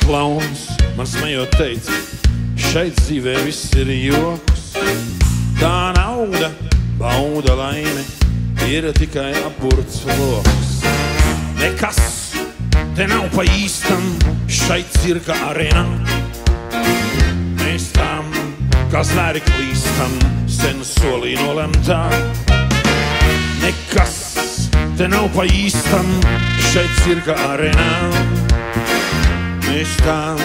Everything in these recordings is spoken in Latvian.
klauns man smējot teica, šeit dzīvē viss ir joks. Tā nauda, bauda laime, ir tikai apburts loks. Nekas te nav pa īstam, šeit cirka arēnā. Mēs tam, kā zvēri klīstam, sen solī nolemtā. Nekas te nav pa īstam, šeit cirka arēnā. Mēs tam,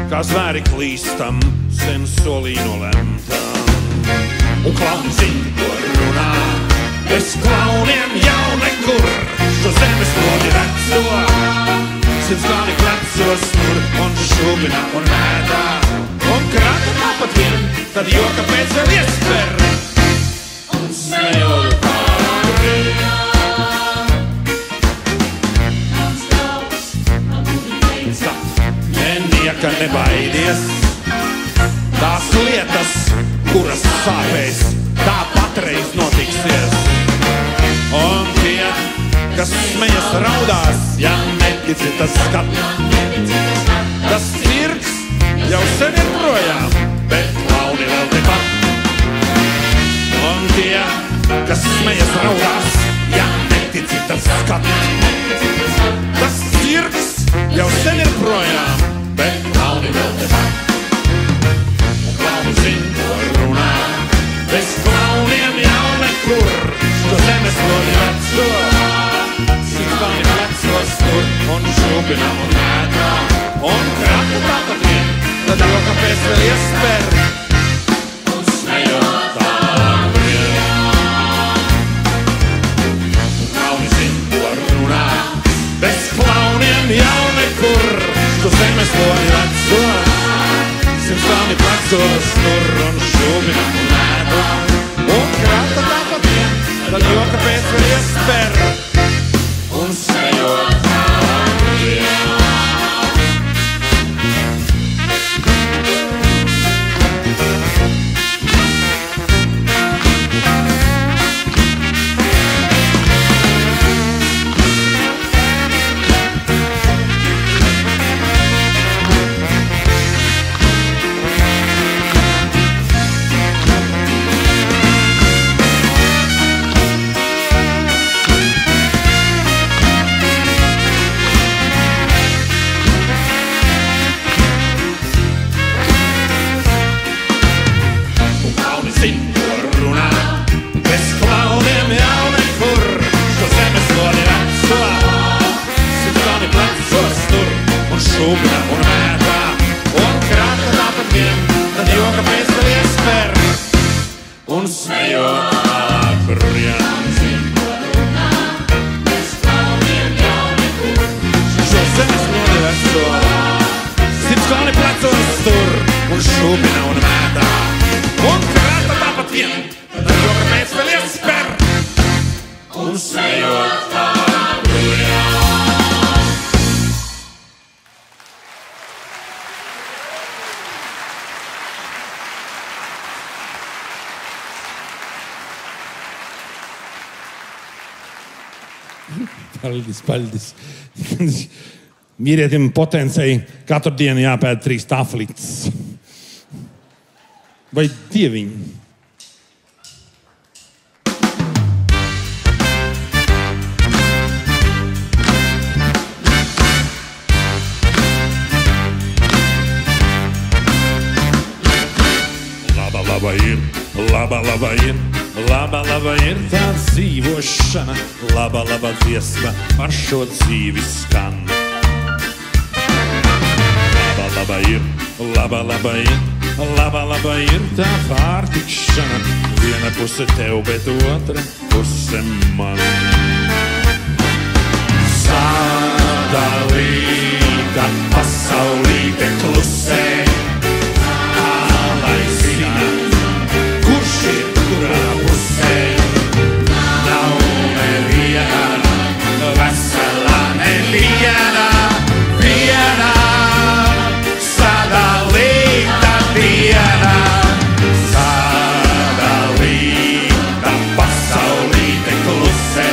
kā zvēri klīstam, sen solī nolemtā. Un klauni zina, ko runā, bez klauniem jau nekur, šo zemes lodi veco. Simts klāni klecos tur, un šūpina un mēdā, un krata tāpat vien, tad joka pēc vēl iesper. Un smējot pārējā. Nenieka nebaidies, tās lietas, kuras sāpēs, tā patreiz notiksies. Un tie, kas smejas raudās, ja netici tas skat. Tas cirks jau sen ir projām, bet klauni vēl tepat. Un tie, kas smejas raudās, ja netici tas skat. Tas cirks jau sen ir projām, bet klauni vēl tepat. Un klauni zin, ko runā, bez klauniem jau nekur, šo zemes lodi veco. Simts klāni klecos tur, un šūpina un mēdā, un krata tāpat vien, tad joka pēc vēl iesper. Un smējot tālāk brīn. Un klauni zin, ko runā, bez klauniem jau nekur, šo zemes lodi veco. Simts klāni klecos tur, un šūpina un mēdā, un krata tāpat vien, tad joka pēc vēl iesper. Un smējot tālāk brīn. Šūpina un mēdā, un krata tāpat vien, tad joka pēc vēl iesper. Un smējot tālāk brīn. Šo zemes lodi veco. Simts klāni plecos tur, un šūpina un mēdā, un krata tāpat vien, tad joka pēc vēl iesper. Un smējot tālāk brīn. Paldies. Vīrietim potenciai katru dienu jāpēd 3 taflītes. Vai dieviņi? Laba ir tā dzīvošana, laba dziesma par šo dzīvi skan. Laba ir tā pārtikšana, viena puse tev, bet otra puse man. Sadalīta pasaulīte klusē, lai zina, kurš ir kurā pusē. Nav neviena, veselā neviena, viena sadalīta diena. Sadalīta pasaulīte klusē.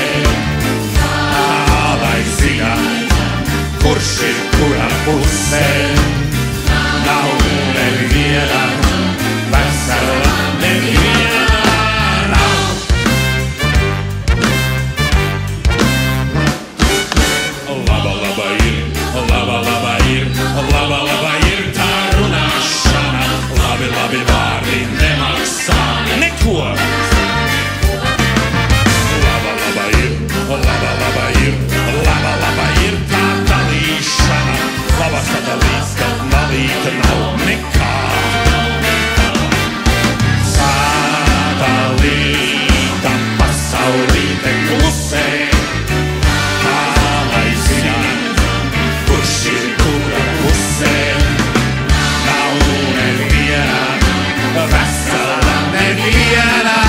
saulīte klusē. Kā lai zina, kurš ir kura pusē. Nav neviena, vesela neviena,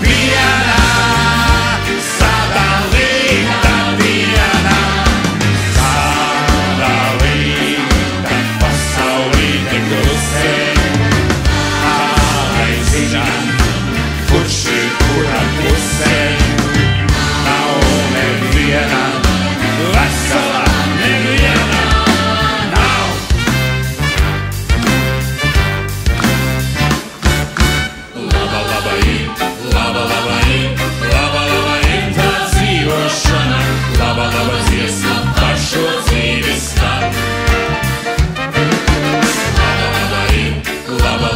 viena sadalīta diena. Sadalīta pasaulīte klusē. Kā lai zina, kurš ir kura pusē. Nav neviena, vesela neviena, nav. Laba, labai, tā dzīvošana, laba dziesma par šo dzīves tādu. Laba,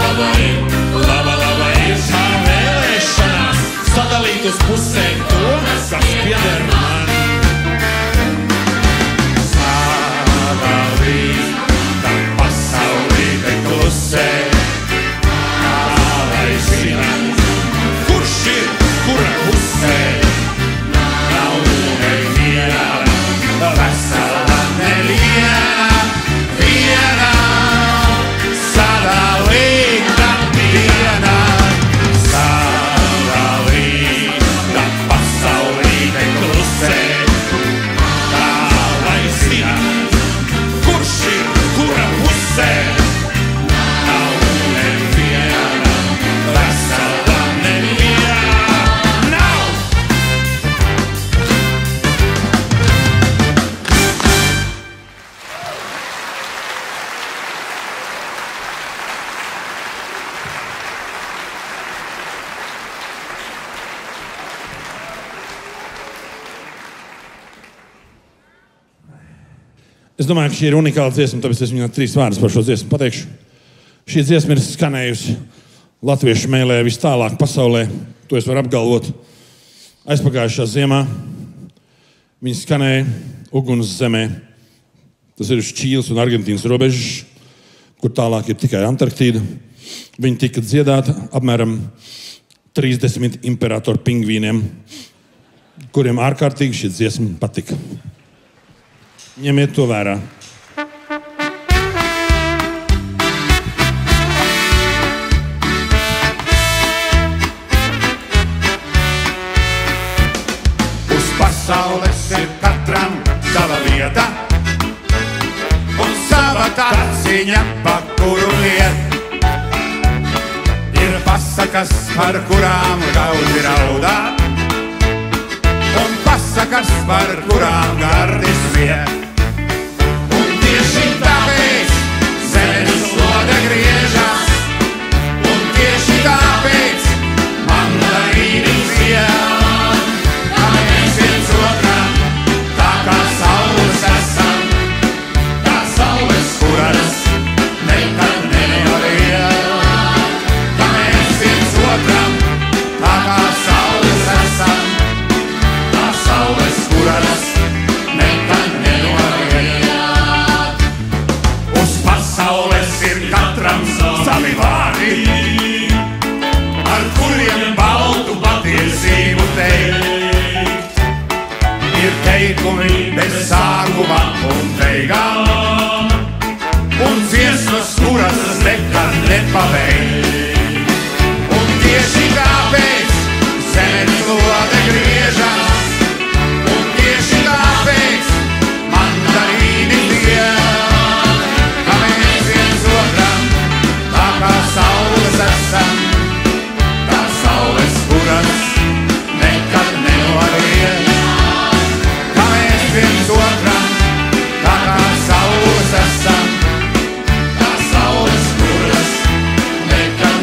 tā vēlēšanās sadalīt uz pusēm to, kas pieder man. Sadalīta pasaulīte klusē. Kā lai zina, kurš ir kura pusē. Nav neviena, vesela neviena, viena sadalīta diena. Sadalīta pasaulīte klusē. Kā lai zina, kurš ir kura pusē. Nav neviena, vesela neviena, nav. Es domāju, ka šī ir unikāla dziesma, tāpēc es viņai 3 vārdus par šo dziesmu pateikšu. Šī dziesma ir skanējusi latviešu mēlē vis tālāk pasaulē. To es varu apgalvot. Aizpagājušā ziemā viņi skanēja uguns zemē. Tas ir uz Čīles un Argentīnas robežas, kur tālāk ir tikai Antarktīda. Viņi tika dziedāti apmēram 30 imperatoru pingvīniem, kuriem ārkārtīgi šī dziesma patika. Ņemiet to vērā. Uz pasaules ir katram sava vieta un sava taciņa, pa kuru iet. Ir pasakas, par kurām daudzi raudā, un pasakas, par kurām gardi smiet. Un tieši tāpēc zemes lode griežas, un tieši tāpēc mandarīni zied. Kā mēs viens otram, tā kā saules esam, tā saules, kuras nekad nenoriet. Kā mēs viens otram, tā kā saules esam, tā saules, kuras nekad nenoriet. Uz pasaules ir katram savi vārdi, ar kuriem baltu patiesību teikt. Ir teikumi bez sākuma un beigām, un dziesmas, kuras nekad nepabeigt. Un tieši tāpēc zemes lode griežas, un tieši tāpēc mandarīni zied. Kā mēs viens otram, tā kā saules esam, tā saules, kuras nekad nenoriet. Kā mēs viens otram, tā kā saules esam, tā saules, kuras nekad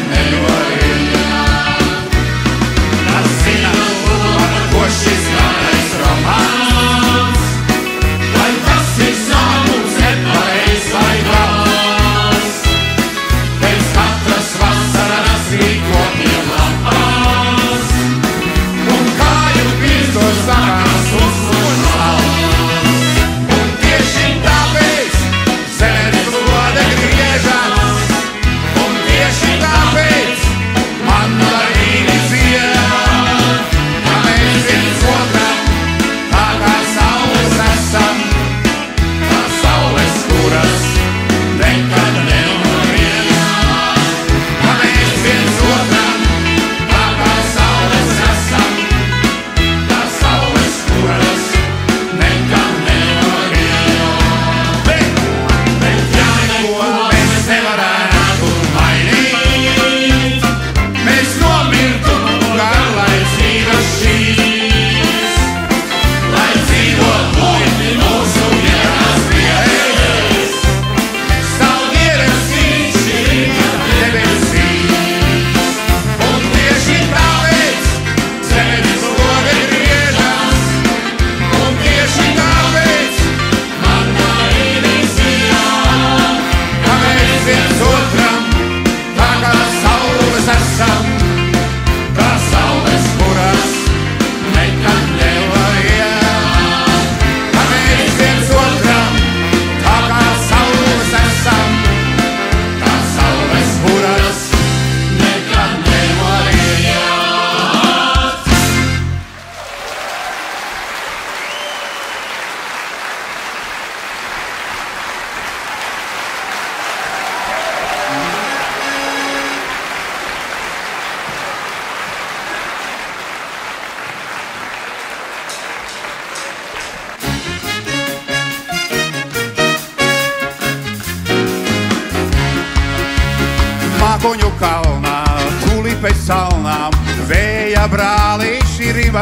Bija brālīši riba,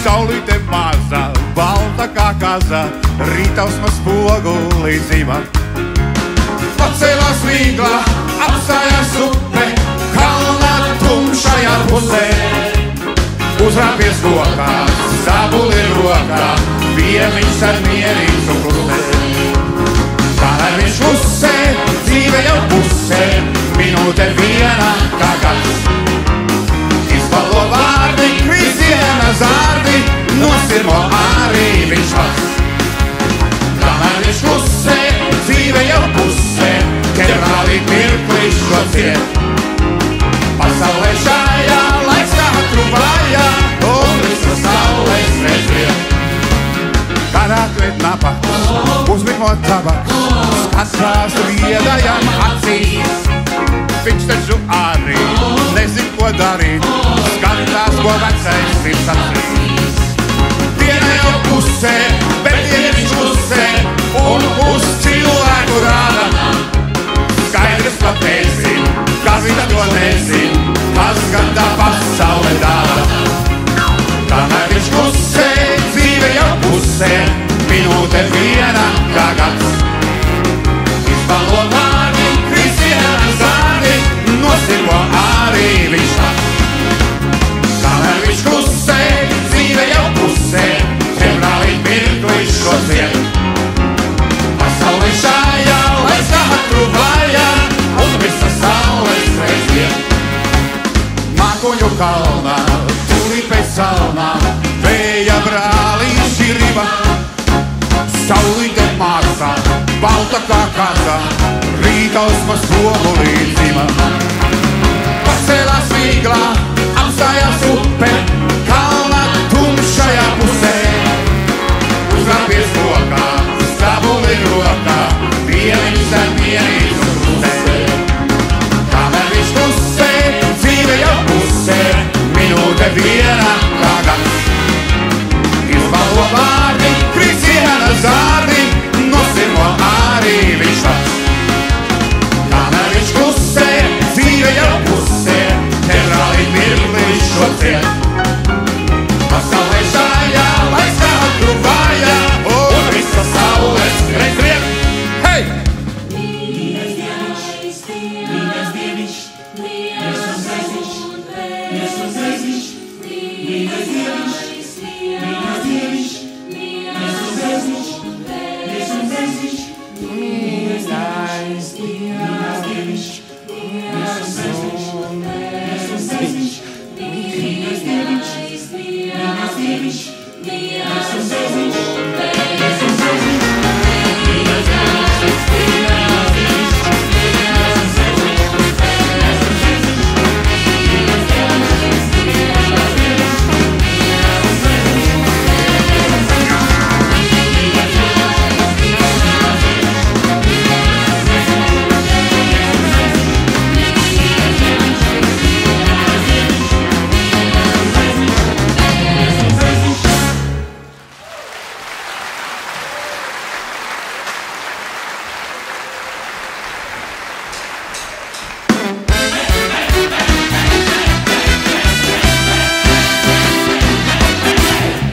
saulīte mazā, balta kā kaza, rītausmas pogulī dzīva. Pacēlās vīglā, apstājās upe, kalnā tumšajā pusē. Uzrāpies rokās, sabuli rokā, bija viņš ar mierīgs un klusē. Kamēr viņš klusē, dzīve jau pusē, minūte viena kā gads. Izbalo vārdi, Kristiāna zārdi, nosirmo arī viņš pats. Kamēr viņš klusē, dzīve jau pusē, ķerālī mirkli šo ciet. Pasaulē šajā laiks katru vajā, un visu saulēs redziet. Karāt viet napaks, uzlikot tabaks, skatās viedajam acīs. Viņš taču arī nezin, ko darīt, skatās, ko vecais ir sacījis. Diena jau pusē, bet diena viņš pusē, un uz cilvēku rāda. Skaidrs pat nezin, kas tad to nezin, kas gan tā pasaule dara. Kamēr viņš klusē, dzīve jau pusē, minūte viena kā gads. Izbalo vārdi, Kristiāna zārdi, nosirmo arī viņš pats. Kamēr viņš klusē, dzīve jau pusē, ķerālī mirkli šo ciet. Pasaulē šajā laiks katru vajā, un visa saules redziet. Mākoņu kalnā, tūlīt pēc salnām, vēja brālīši riba. Saulīte māksā, balta kā kaza, rītausmas pogulī dzīva. Pacēlās vīglā, apstājās upe, kalnā tumšajā pusē. Uzrāpies rokā, sabuli rokā, bija viņš ar mierīgs un klusē. Kamēr viņš klusē, dzīve jau pusē, minūte viena kā gads. Izbalo vārdi, Kristiāna zārdi, nosirmo arī viņš pats. Kamēr viņš klusē, dzīve jau pusē, ķerālī mirkli šo ciet. Pasaulē šajā laiks katru vajā, un visa saules redziet. Hei!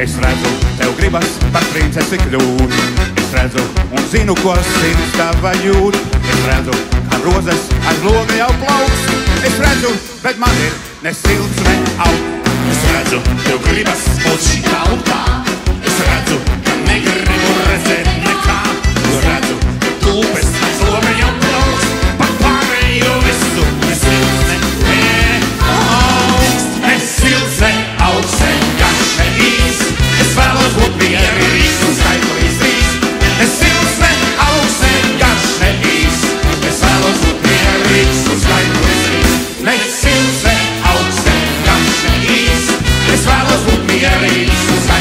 Es redzu, tev gribas par princesi kļūt. Es redzu un zinu, ko sirds tava jūt. Es redzu, kā rozes aiz loga jau plauks. Es redzu, bet man ir ne silts, ne aug. Es redzu, tev gribas būt šī tautā. Es redzu, ka negribu redzēt nekā. Es redzu, ka tūpes aiz loga jau plauks. Par pārējo visu ne silts, ne augs. Ne silts, ne augs, ne garš, ne īs. Es vēlos būt mierīgs un skaitlīs rīs. Ne silts, ne augs, ne garš, ne īs. Es vēlos būt mierīgs un skaitlīs rīs. Ne silts, ne augs, ne garš, ne īs. Es vēlos būt mierīgs un skaitlīs rīs.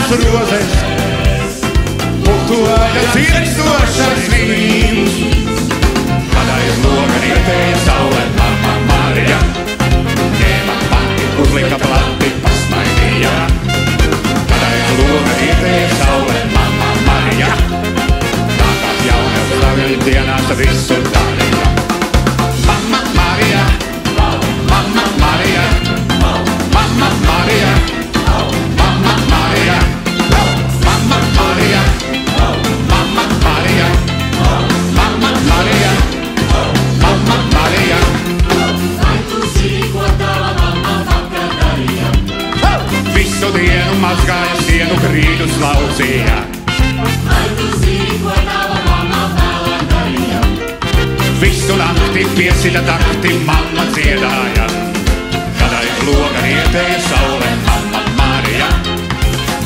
sarkanās rozes, putoja cirkstošais vīns. Kad aiz loga rietēja saule, Mamma Marija ņēma pati, uzlika plati, pasmaidīja. Kad aiz loga rietēja saule, Mamma Marija nākās jaunas lavļu dienās visur darīja. Mamma Marija, Mamma Marija, Mamma Marija, Mamma Marija, Mamma Marija, Mamma Marija, Mamma Marija, Mamma Marija. Vai tu zini, ko tava mamma vakar darīja? Visu dienu mazgāja sienu, grīdus laucīja. Vai tu zini, ko tava mamma vēlāk darīja? Visu nakti piesita takti, mamma dziedāja. Kad aiz loga rietēja saule, Mamma Marija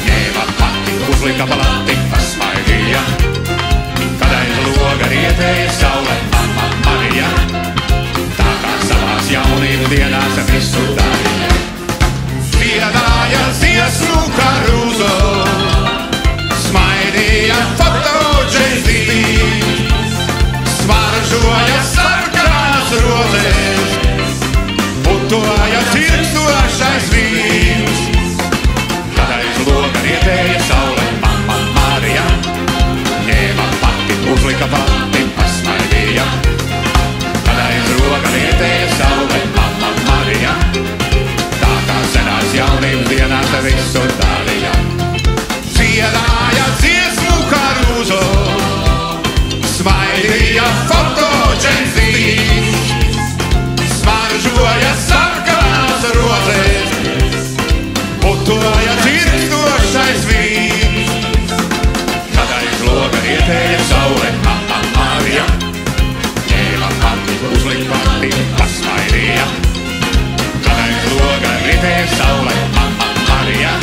ņēma pati, uzlika plati, pasmaidīja. Kad aiz loga rietēja saule, Mamma Marija tā kā savās jaunību dienās visu darīja. Dziedāja dziesmu karūzo, smaidīja fotoģēstī, smaržoja sarkanās rozes, putoja cirkstošais vīns. Kad aiz loga rietēja saule, Mamma Marija ņēma pati, uzlika plati, pasmaidīja. Kad aiz loga rietēja saule, Mamma Marija tā kā senās jaunības dienās visu darīja. Dziedāja dziesmu karūzo, smaidīja fotoģēstī, smaržoja sarkanās rozes, putoja cirkstošais vīns. Kad aiz loga rietēja saule, Mamma Marija ņēma pati, uzlika plati, pasmaidīja. Kad aiz loga rietēja saule, Mamma Marija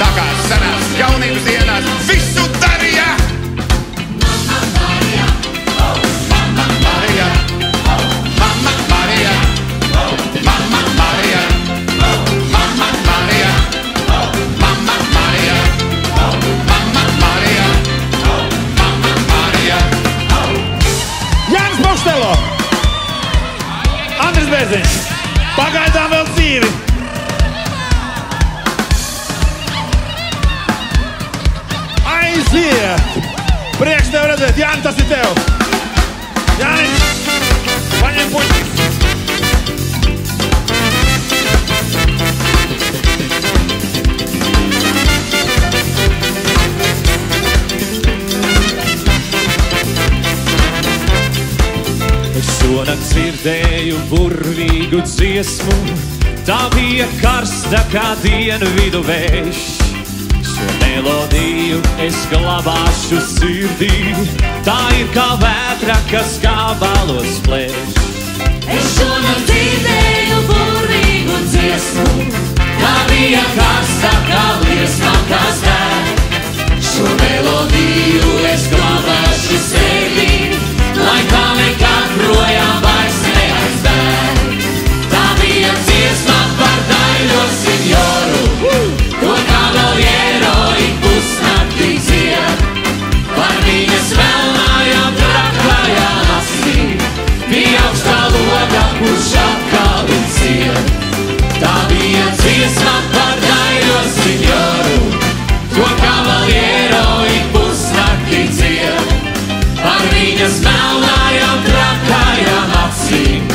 tā kā senās jaunības dienās visu darīja. Mamma Marija, Mamma Marija, Mamma Marija, Mamma Marija, Mamma Marija, Mamma Marija, Mamma Marija, Mamma Marija. Jānis Bokštelo, Andris Bērziņš, pagaidām vēl dzīvi. Aiziet! Prieks tev redzēt, Jāni, tas ir tev! Jāni, paņem puķi! Es šonakt dzirdēju burvīgu dziesmu, tā bija karsta kā dienvidu vējš. Šo melodiju es glabāšu sirdī, tā ir kā vētra, kas gabalos plēš. Es šonakt dzirdēju burvīgu dziesmu, tā bija karsta kā liesma, kas deg. Šo melodiju es glabāšu sirdī, lai tā nekad projām vairs neaizbēg. Tā bija dziesma par daļo senjoru, ko kavaliero ik pusnaktī dzied. Par viņas melnājām trakājām asīm, pie augstā loga, kurš atkal ir ciet. Tā bija dziesma par daļo senjoru, ko kavaliero ik pusnaktī dzied. Par viņas melnājām trakājām asīm,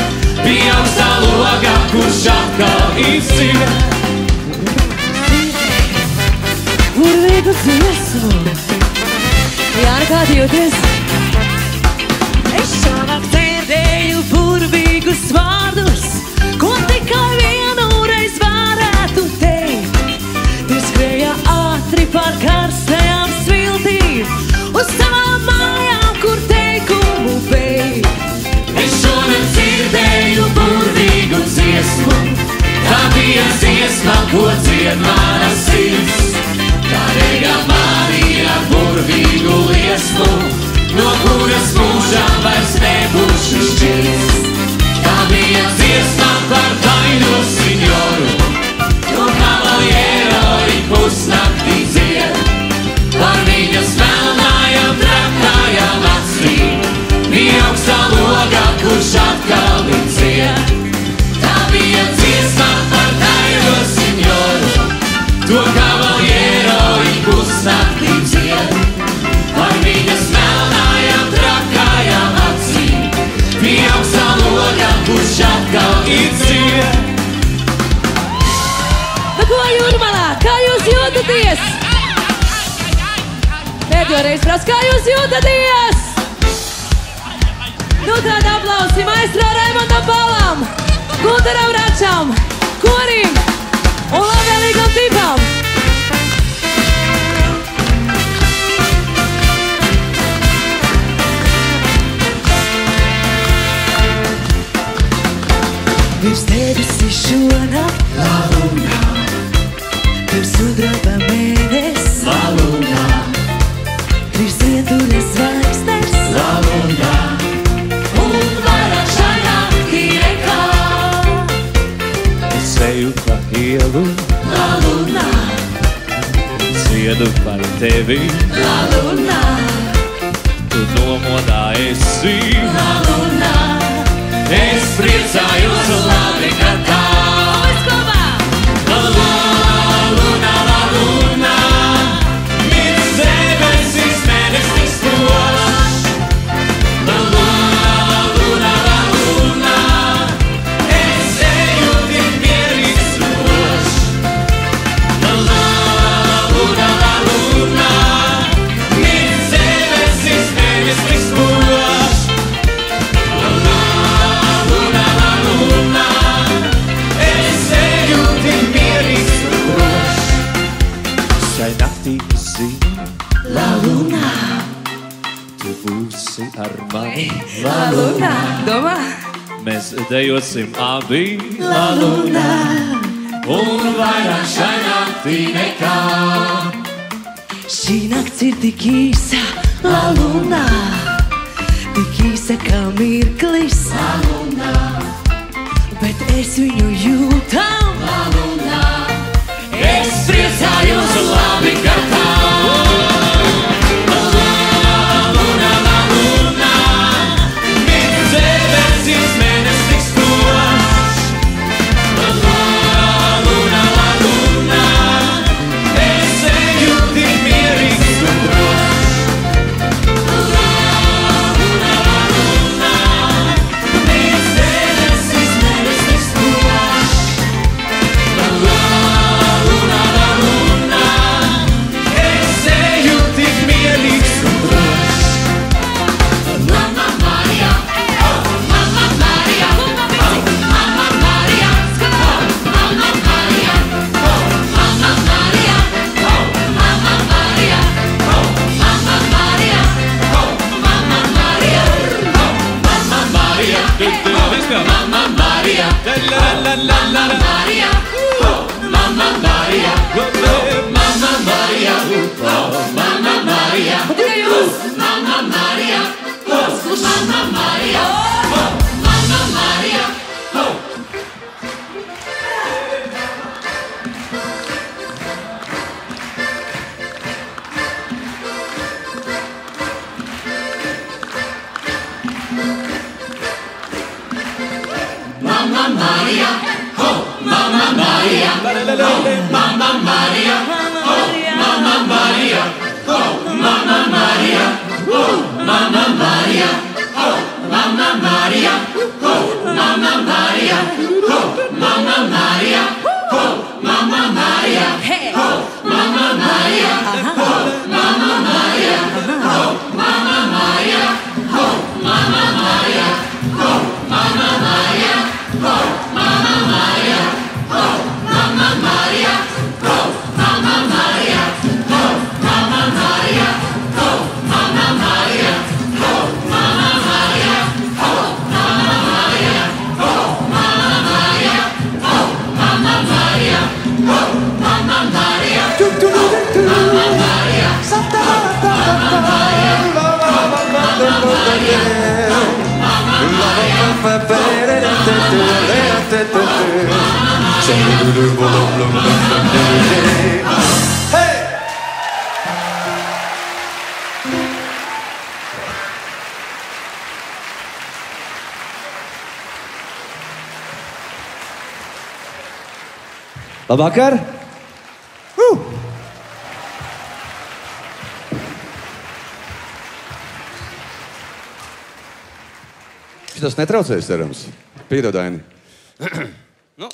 pie augstā loga, kurš atkal ir ciet. Burvīgu dziesmu. Jāni, kā tu jūties? Es šonakt dzirdēju burvīgus vārdus, ko tikai vienreiz varētu teikt. Tu skrēja ātri par karstajām sviltīm, uz savām mājām, kur teikumu beigt. Es šonakt dzirdēju burvīgu dziesmu, tā bija dziesma, ko dzied mana sirds. Tā rega Marija ar burvīgu liesmu, no kuras mūžām vairs nebūšu šķirts. Tā bija dziesma par taino senjoru, ko kavaliero ik pusnaktī dzied. To kavaliero ik pusnaktī dzied, lai viņas melnājām trakājām acīm, pie augstā loga, kurš atkal ir dzied. Nu ko, Jūrmalā, kā jūs jūtaties? Pēdējo reizi prasu, kā jūs jūtaties? Nu tāda aplausi maestro Raimondam Paulam, Gunteram Račam, korim un labvēlīgam tipam. Virs debesi šonakt La luna, pirms sudraba mēnes, la luna, pirms vientuļas zvaigznes, la luna, un vairāk šai naktī nekā. Es eju pa ielu, La luna, dziedu par tevi, la luna, tu nomodā esi. la luna, es priecājos un labi, ka tā. La luna, virs debesis mēnesis spožs. La luna, es eju tik mierīgs drošs. La luna, virs debesis mēnesis spožs. La luna, es eju tik mierīgs drošs. Šai naktī es zinu, La luna, tu būsi ar mani. la luna, Domā? Mēs dejosim abi, la luna, un vairāk šai naktī nekā. Šī nakts ir tik īsa, La luna, tik īsa kā mirklis, la luna, bet es viņu jūtam. la luna, es priecājos un labi, ka tā. La luna, virs debesis mēnesis spožs. La luna, es eju tik mierīgs un drošs. La luna, virs debesis mēnesis spožs. La luna, es eju tik mierīgs un drošs. Mamma Maria, oh, Mamma Maria, oh, Mamma Maria, oh, Mamma Maria, oh, Mamma Maria, oh, Mamma Maria, oh, Mamma Maria, oh, Mamma Maria, oh, Mamma Maria, Mamma Maria, Mamma Maria, oh, Mamma Maria, Mamma Maria, oh, Mamma Maria, Tikai jūs! Mamma Maria, oh, Mamma Maria, oh, Mamma Maria, oh. Mamma Maria, oh, Mamma Maria, oh, Mamma Maria, oh, Mamma Maria, oh, Mamma Maria, oh, Mamma Maria, oh, Mamma Maria, oh, Mamma Maria, oh, Mamma Maria, oh, Mamma Maria, Hey! oh, Mamma Maria, oh, Mamma Maria, oh, Mamma Maria, oh, Mamma Maria, oh, Mamma Maria, oh, Mamma Maria, oh, Mamma Maria, oh, Mamma Maria, oh, Mamma Maria, oh, Mamma Maria, oh, Mamma Maria, oh, Mamma Maria, oh, Mamma Maria, oh, Mamma Maria, oh, Mamma Maria, Mamma Maria, Labvakar! tas netraucēs, cerams. Piedod, Aini. Nu.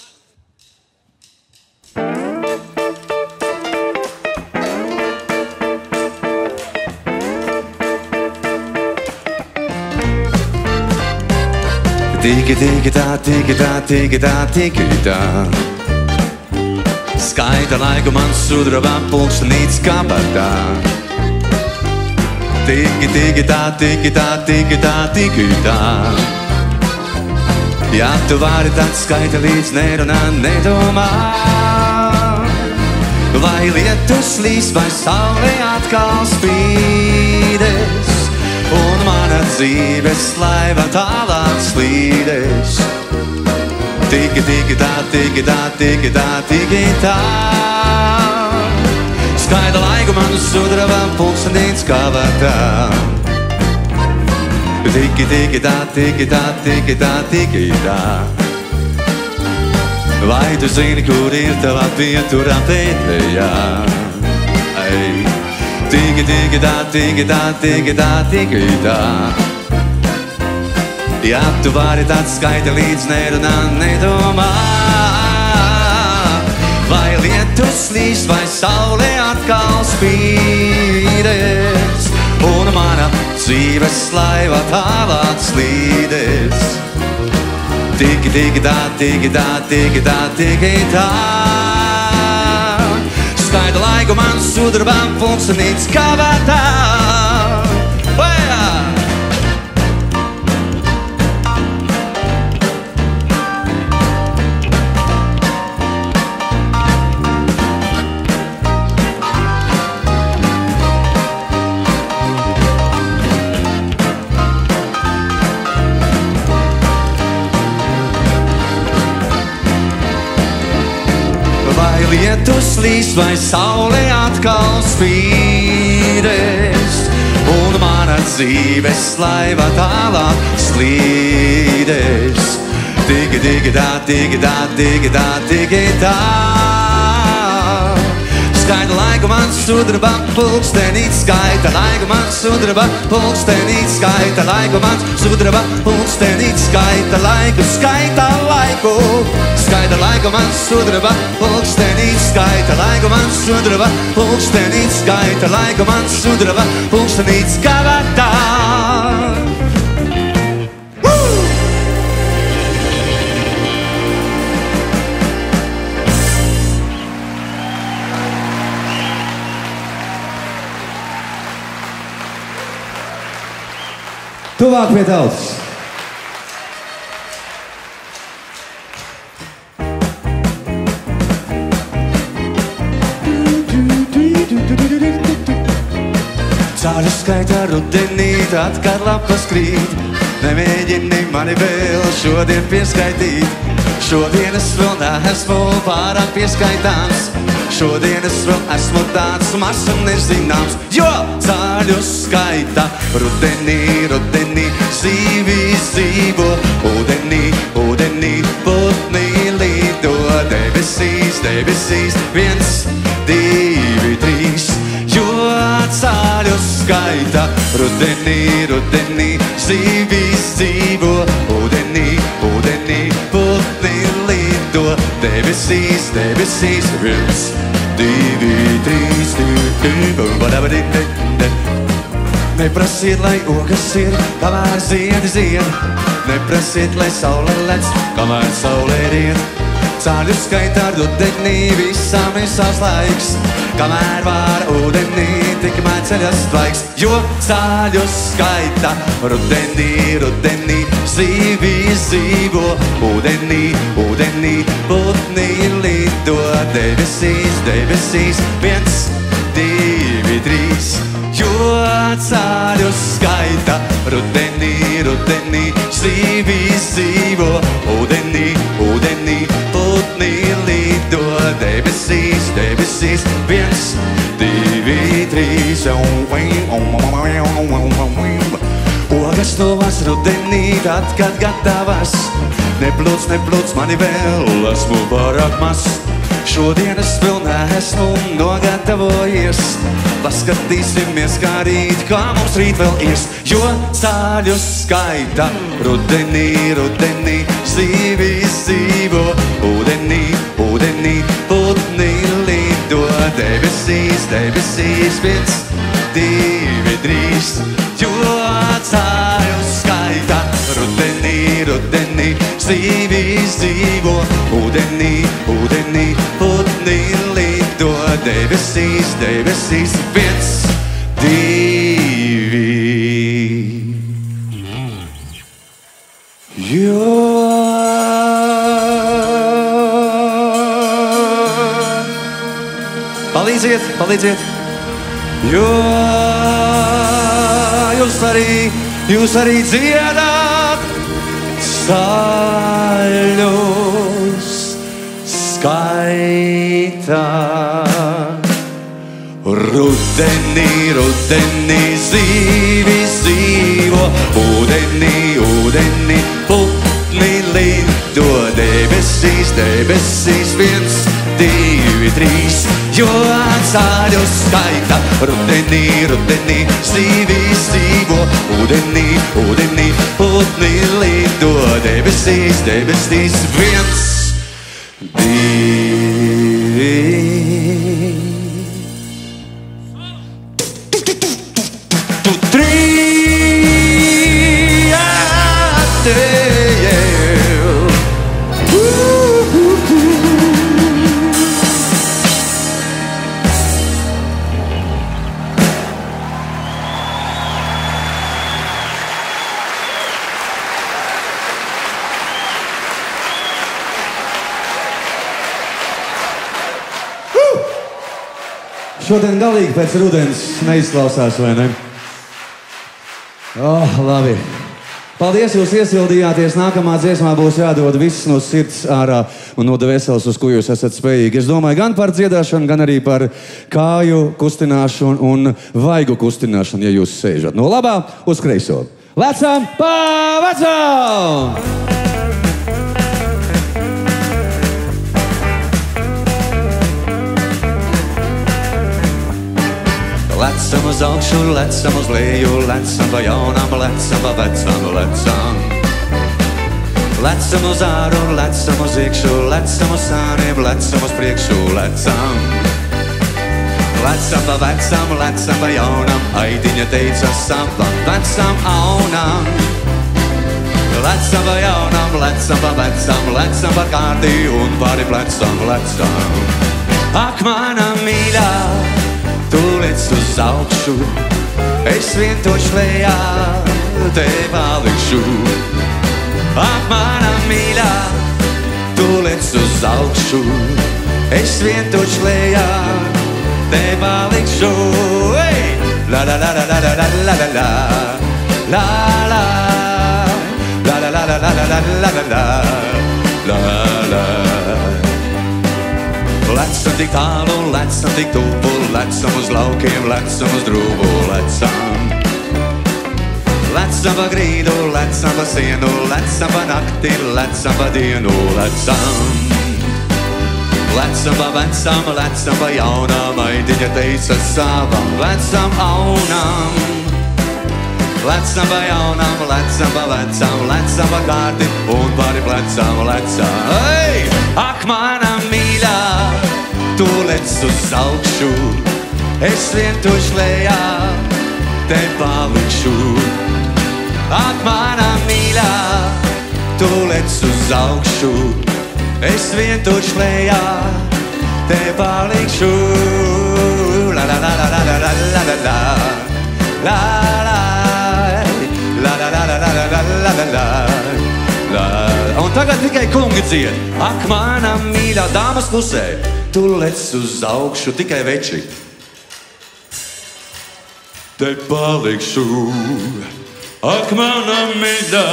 Tiki, tiki, tā, tiki, tā, tiki, tā, tiki, tā. Skaita laiku man sudrabā pulkstenīts kabatā. Tiki, tiki, tā, tiki, tā, tiki, tā, tiki, tā. Ja tu vari, tad skaita līdz nerunā, nedomā. Vai lietus līs, vai saule atkal spīdes, un mana dzīves laiva tālāk slīdes. Tiki, tiki, tā, tiki, tā, tiki, tā, tiki, tā. Skaida laiku manu sudrabā pulkstenīts kabatā. Tiki, tiki, tā, tiki, tā, tiki, tā, tiki, tā. Vai tu zini, kur ir tavā pieturā Betlejā? Tiki, tiki, tā, tiki, tā, tiki, tā, tiki, tā. Ja tu vari, tad skaita līdz nerunā, nedomā. Vai lietus līs, vai saule atkal spīdes, un mana dzīves laiva tālāk slīdes. Tiki, tiki, tā, tiki, tā, tiki, tā, tiki, tā. Skaida laiku man sudrabā pulkstenīts kabatā. Lietus līs, vai saule atkal spīdes, un mana dzīves laiva tālāk slīdes. Tiki, tiki, tā, tiki, tā, tiki, tā, tiki, tā. Skaita laiku man sudrabā pulkstenīts, skaita laiku man sudrabā pulkstenīts, skaita laiku man sudrabā pulkstenīts, skaita laiku, skaita laiku. Skaita laiku man sudrabā pulkstenīts, skaita laiku man sudrabā pulkstenīts, skaita laiku man sudrabā pulkstenīts kabatā. Tuvāk pie tautas. Cāļu skaitā rudenī, tad, kad lapas krīt, nemēģini mani vēl šodien pieskaitīt. Šodien es vēl neesmu pārāk pieskaitāms, šodien es vēl esmu tāds mazs un nezināms. Jo cāļu skaitā rudenī, rudenī, zīvis dzīvo, ūdenī, ūdenī, putnī lido, debesīs, debesīs, 1, 2, 3. Jo cāļu skaitā rudenī, rudenī, zīvis dzīvo, ūdenī, ūdenī, putnī lido, debesīs, debesīs, 1, 2, 3, 2. Neprasiet, lai ogas ir, kamēr ziedi zied, neprasiet, lai saule lec, kamēr saule ried. Cāļu skaitā rudenī, visam ir savs laiks, kamēr var ūdenī, tikmēr ceļas tvaiks. Jo cāļu skaitā rudenī, rudenī, zīvis dzīvo, ūdenī, ūdenī, putnī lido, debesīs, debesīs, 1, 2, 3. Jo cāļu skaitā rudenī, rudenī, zīvis dzīvo, ūdenī, ūdenī, putnī lido, debesīs, debesīs, 1, 2, 3. Ogas novas rudenī, tad, kad gatavas, neplūc, neplūc mani vēl, esmu pārāk mazs. Šodien es vēl neesmu nogatavojies. Paskatīsimies, kā rīt, kā mums rīt vēl ies. Jo cāļu skaita rudenī, rudenī, zīvis dzīvo. Ūdenī, ūdenī, putni lido. Debesīs, debesīs, 1, 2, 3. Jo cāļu skaita rudenī, rudenī, zīvis dzīvo. Ūdenī, ūdenī, putni lido. Debesīs, debesīs, 1, 2. Jo palīdziet, palīdziet. Jo jūs arī dziedāt cāļus skaitā. Rudenī, rudenī, zīvis dzīvo. Ūdenī, ūdenī, putni lido. Debesīs, debesīs, 1, 2, 3. Jo cāļu skaita rudenī, rudenī, zīvis dzīvo. Ūdenī, ūdenī, putni lido. Debesīs, debesīs, 1, 2. Šodien galīgi pēc rudens neizklausās, vai ne? Labi. Paldies, jūs iesildījāties. Nākamā dziesmā būs jādod viss no sirds ārā un no dvēseles, uz ko jūs esat spējīgi. Es domāju gan par dziedāšanu, gan arī par kāju kustināšanu un vaigu kustināšanu, ja jūs sēžat. No labā uz kreiso. Lecam pa vecam! Lecam uz augšu, lecam uz leju, lecam pa jaunam, lecam pa vecam, lecam. Lecam uz āru, lecam uz iekšu, lecam uz sāniem, lecam uz priekšu, lecam. Lecam pa vecam, lecam pa jaunam, aidiņa teica savam vecam aunam. Lecam pa jaunam, lecam pa vecam, lecam pa kārtī un pāri plecam, lecam. Ak, mana mīļā! Tu lec uz augšu, es vientoši lejā te palikšu. Ak, mana mīļā, tu lec uz augšu, es vientoši lejā te palikšu. La la la la la la la la la la la la la la la la la la la. Lecam tik tālu, lecam tik tuvu, lecam uz laukiem, lecam uz drūbu, lecam. Lecam pa grīdu, lecam pa sienu, lecam pa nakti, lecam pa dienu, lecam. Lecam pa vecam, lecam pa jaunam, aidiņa teica savam vecam aunam. Lecam pa jaunam, lecam pa vecam, lecam pa kārti un pāri plecam, lecam. Ei! Ak, mana mīļā, tu lec uz augšu, es vientoši lejā te palikšu. Ak, mana mīļā, tu lec uz augšu, es vientoši lejā te palikšu. La la la la la la la la la la la la la la la la. Un tagad tikai kungi dzied. Ak, mana mīļā, dāmas klusē, tu lec uz augšu, tikai veči. Te palikšu. Ak, mana mīļā.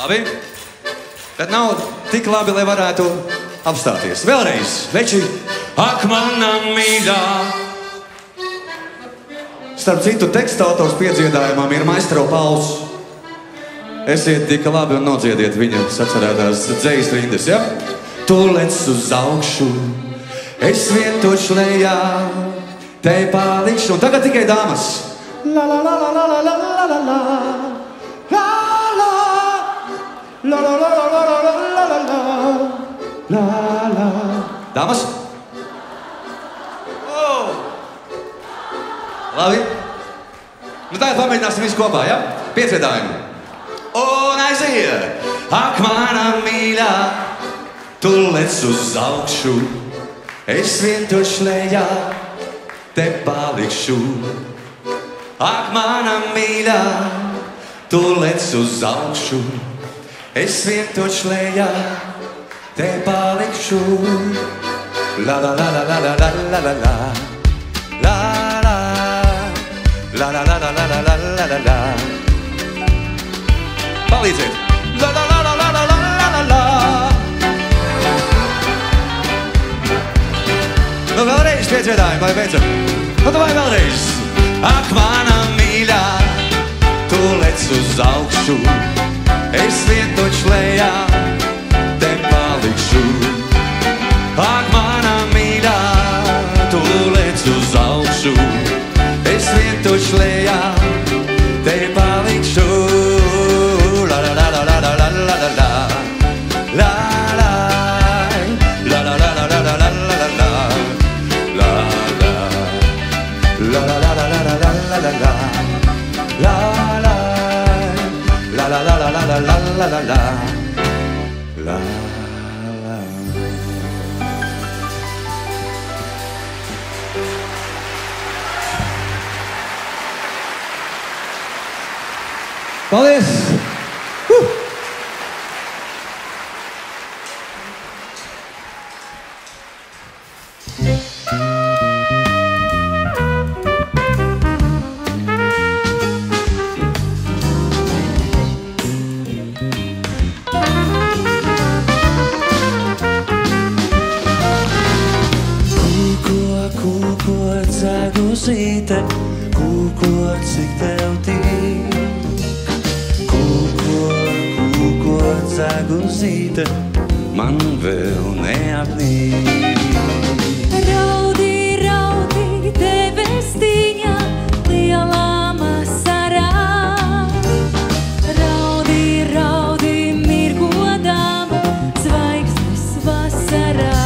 Labi? Bet nav tik labi, lai varētu apstāties. Vēlreiz, veči. Ak, mana mīļā. Starp citu, teksta autors piedziedājumam ir maestro Pauls. Esiet tik labi un nodziediet viņa sacerētās dzejas rindas, ja? tu lec uz augšu, es vientuļš lejā, te palikšu. Un tagad tikai dāmas. La la la la la la la la la la la la la la la la la la la. Dāmas? Labi. Nu tagad pamēģināsim visu kopā, ja? Pieciedājumi. Un aiziet! Ak, mana mīļā, tu lec uz augšu, es vientuļš lejā, te palikšu. Ak, mana mīļā, tu lec uz augšu, es vientuļš lejā, te palikšu. La la la la la la la la la la. La la la la la la la la la la la. Palīdziet! La la la la la la la la la. Nu vēlreiz pieciedājumi, vai beidzam? Nu vai vēlreiz? Ak, mana mīļā, tu lec uz augšu, es vientuļš lejā, te palikšu. Ak, mana mīļā, tu lec uz augšu, es vientuļš lejā, te palikšu. La la la la la la la la la la. La la la la la la la la la la la. La la la la la la la la la la la. La la la la la la la la la la la. La. Paldies! Kūko, ceguzīte, kūko, cik tev tīk. Kūko, ceguzīte, man vēl neapnīk. Raudī, raudī, debestiņā, lielā masarā. Raudī, raudī, mirgodām, zvaigznes vasarā.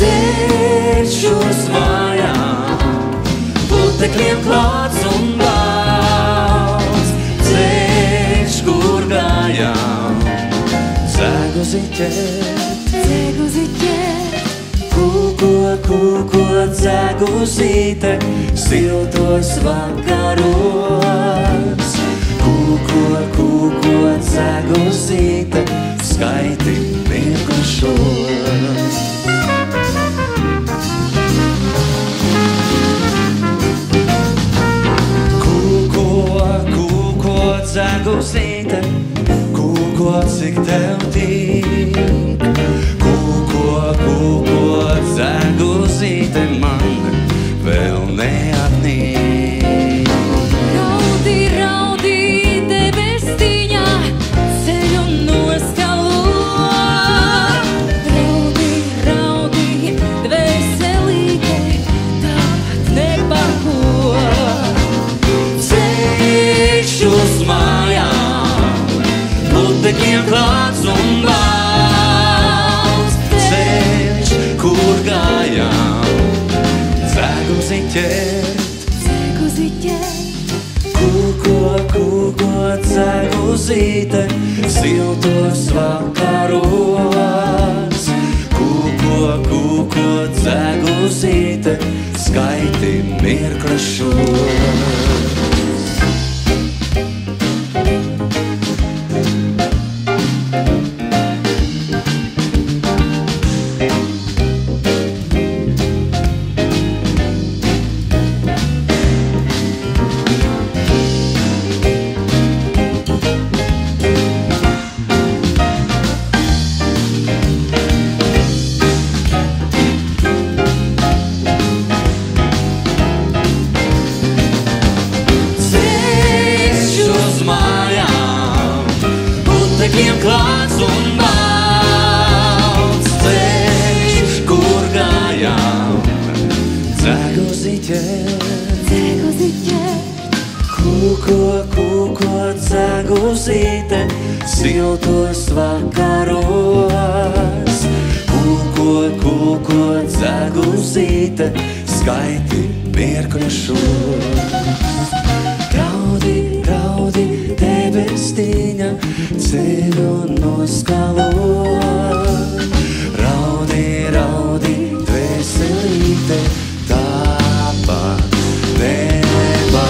Ceļš uz mājām, putekļiem klāts un balts. Ceļš, kur gājām, ceguzīķēt. Kūko, ceguzīte, siltos vakaros. Kūko, ceguzīte, skaiti mirklušos. Kūko, ceguzīte, kūko, cik tev tīk. Kūko, ceguzīte, man vēl neapnīk. Raudī, raudī, debestiņā, ceļu noskalo. Raudī, raudī, dvēselīte, tāpat nepako. Ceļš uz mājām, putekļiem klāts un balts. Ceļš, kur gājām, ceguzīķēt. Kūko, ceguzīte, siltos vakaros. Kūko, ceguzīte, skaiti mirklušos. Kūko dzeguzīte, siltos vakaros. Kūko dzeguzīte, skaiti mirkļu šos. Raudi debestiņa, ceļu noskalo. Raudi dvēselīte, tāpat nebā.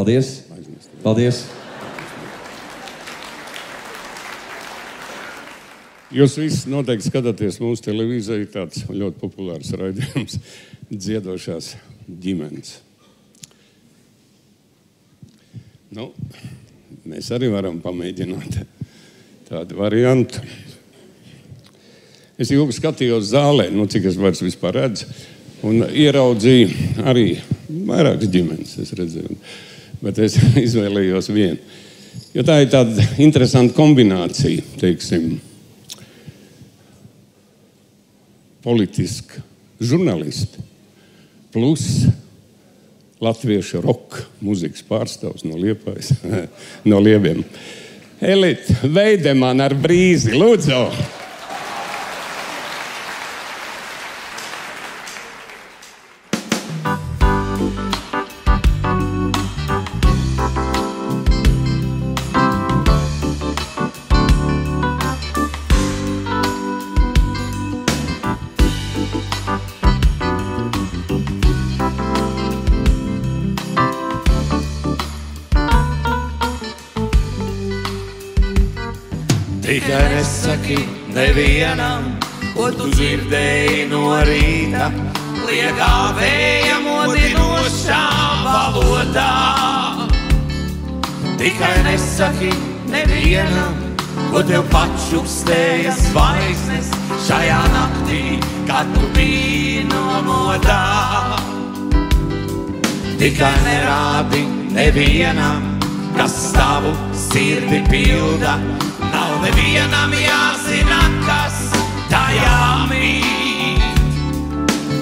Paldies! Paldies! Jūs visi noteikti skatāties mūsu televīziju, tāds ļoti populārs raidījums dziedošās ģimenes. Nu, mēs arī varam pamēģināt tādu variantu. Es ilgi skatījos zālē, cik es vairs vispār redzu, un ieraudzīju arī vairākas ģimenes, es redzēju. Bet es izvēlējos vienu. Jo tā ir tāda interesanta kombinācija, teiksim, politiska žurnālisti plus latviešu roka mūzikas pārstāvs no Liepājas, no Liebiem. Elita Veidemann ar brīzi, lūdzu! Tikai nesaki nevienam, ko tu dzirdēji no rīta, liekā vēja modinošā valodā. Tikai nesaki nevienam, ko tev pačukstēja zvaigznes šajā naktī, kad tu biji nomodā. Tikai nerādi nevienam, kas tavu sirdi pilda. Nav nevienam jāzina, kas tajā mīt.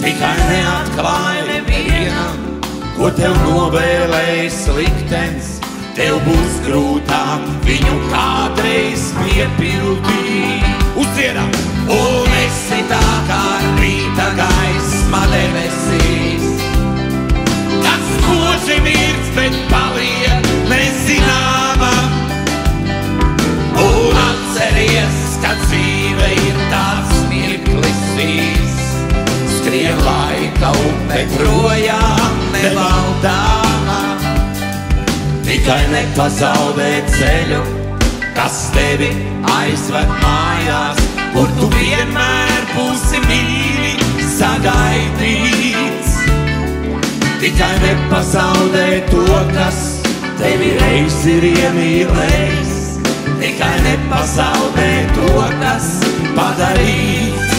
Tikai neatklāj nevienam, ko tev novēlējis liktenis. Tev būs grūtāk viņu kādreiz piepildīt. Uzdziedam! Un esi tā kā rīta gaisma debesīs, kas spoži mirst, bet paliek nezināma. Un atceries, ka dzīve ir tāds mirklis vīs, skrien laika upe projām nevaldāma. Tikai nepazaudē ceļu, kas tevi aizved mājās, kur tu vienmēr būsi mīļi sagaidīts. Tikai nepazaudē to, kas tevi reiz ir iemīlējis. Tikai nepazaudē to, kas padarīts.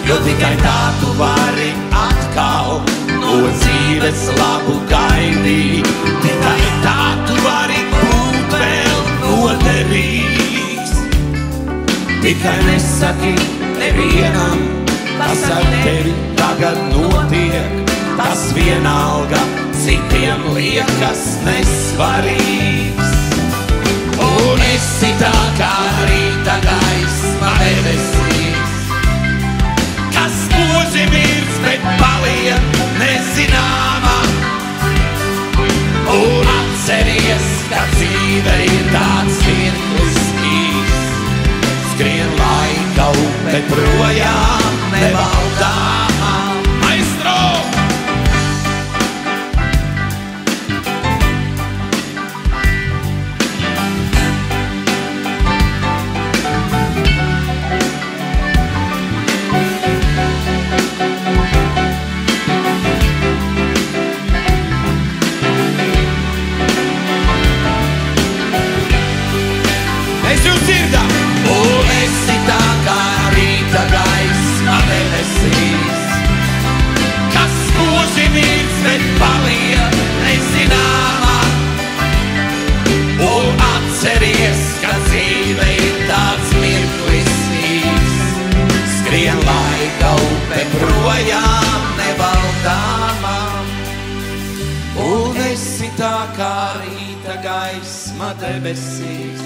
Jo tikai tā tu vari atkal no dzīves labu gaidīt. Tikai tā tu vari būt vēl noderīgs. Tikai nesaki nevienam, kas ar tevi tagad notiek. Tas vienalga citiem liekas nesvarīgs. Un esi tā kā rīta gaisma debesīs, kas spoži mirst, bet paliek nezināma. Un atceries, ka dzīve ir tāds mirklis īs, skrien laika upe projām nevaldāma. Maestro! gaisma debesīs,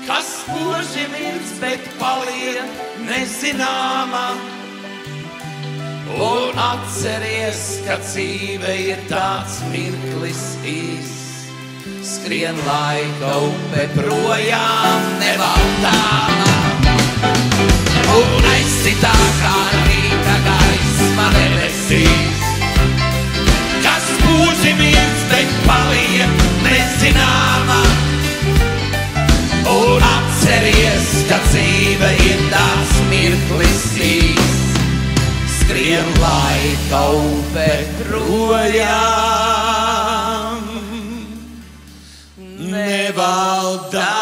kas spoži mirst, bet paliek nezināma. Un atceries, ka dzīve ir tāds mirklis īs, skrien laika upe projām nevaldāma. Un aizcitā kā rīta gaisma debesīs, kas spoži mirst, bet paliek nezināma. Un atceries, ka dzīve ir tāds mirklis īs, skrien laika upe projām nevaldāma.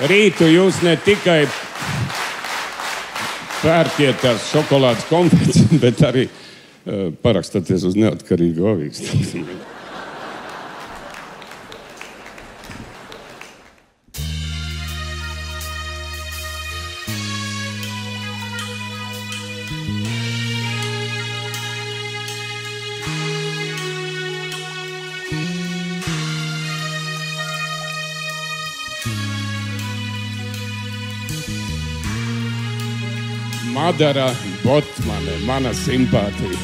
Rītu jūs ne tikai pērkiet tās šokolādes konfetes, bet arī parakstaties uz neatkarīgu avīkstu. Madara Botmane, mana simpātija.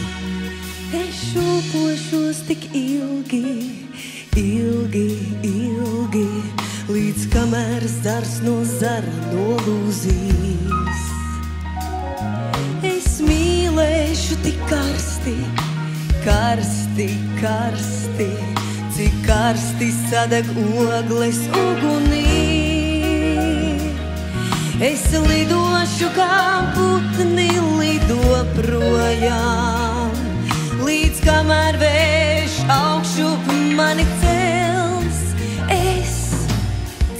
Es šūpošos tik ilgi, ilgi, ilgi, līdz kamēr zars no zara nolūzīs. Es mīlēšu tik karsti, karsti, karsti, cik karsti sadeg ogles ugunī. Es lidošu kā putni lido projām, līdz kamēr vējš augšup mani cels. Es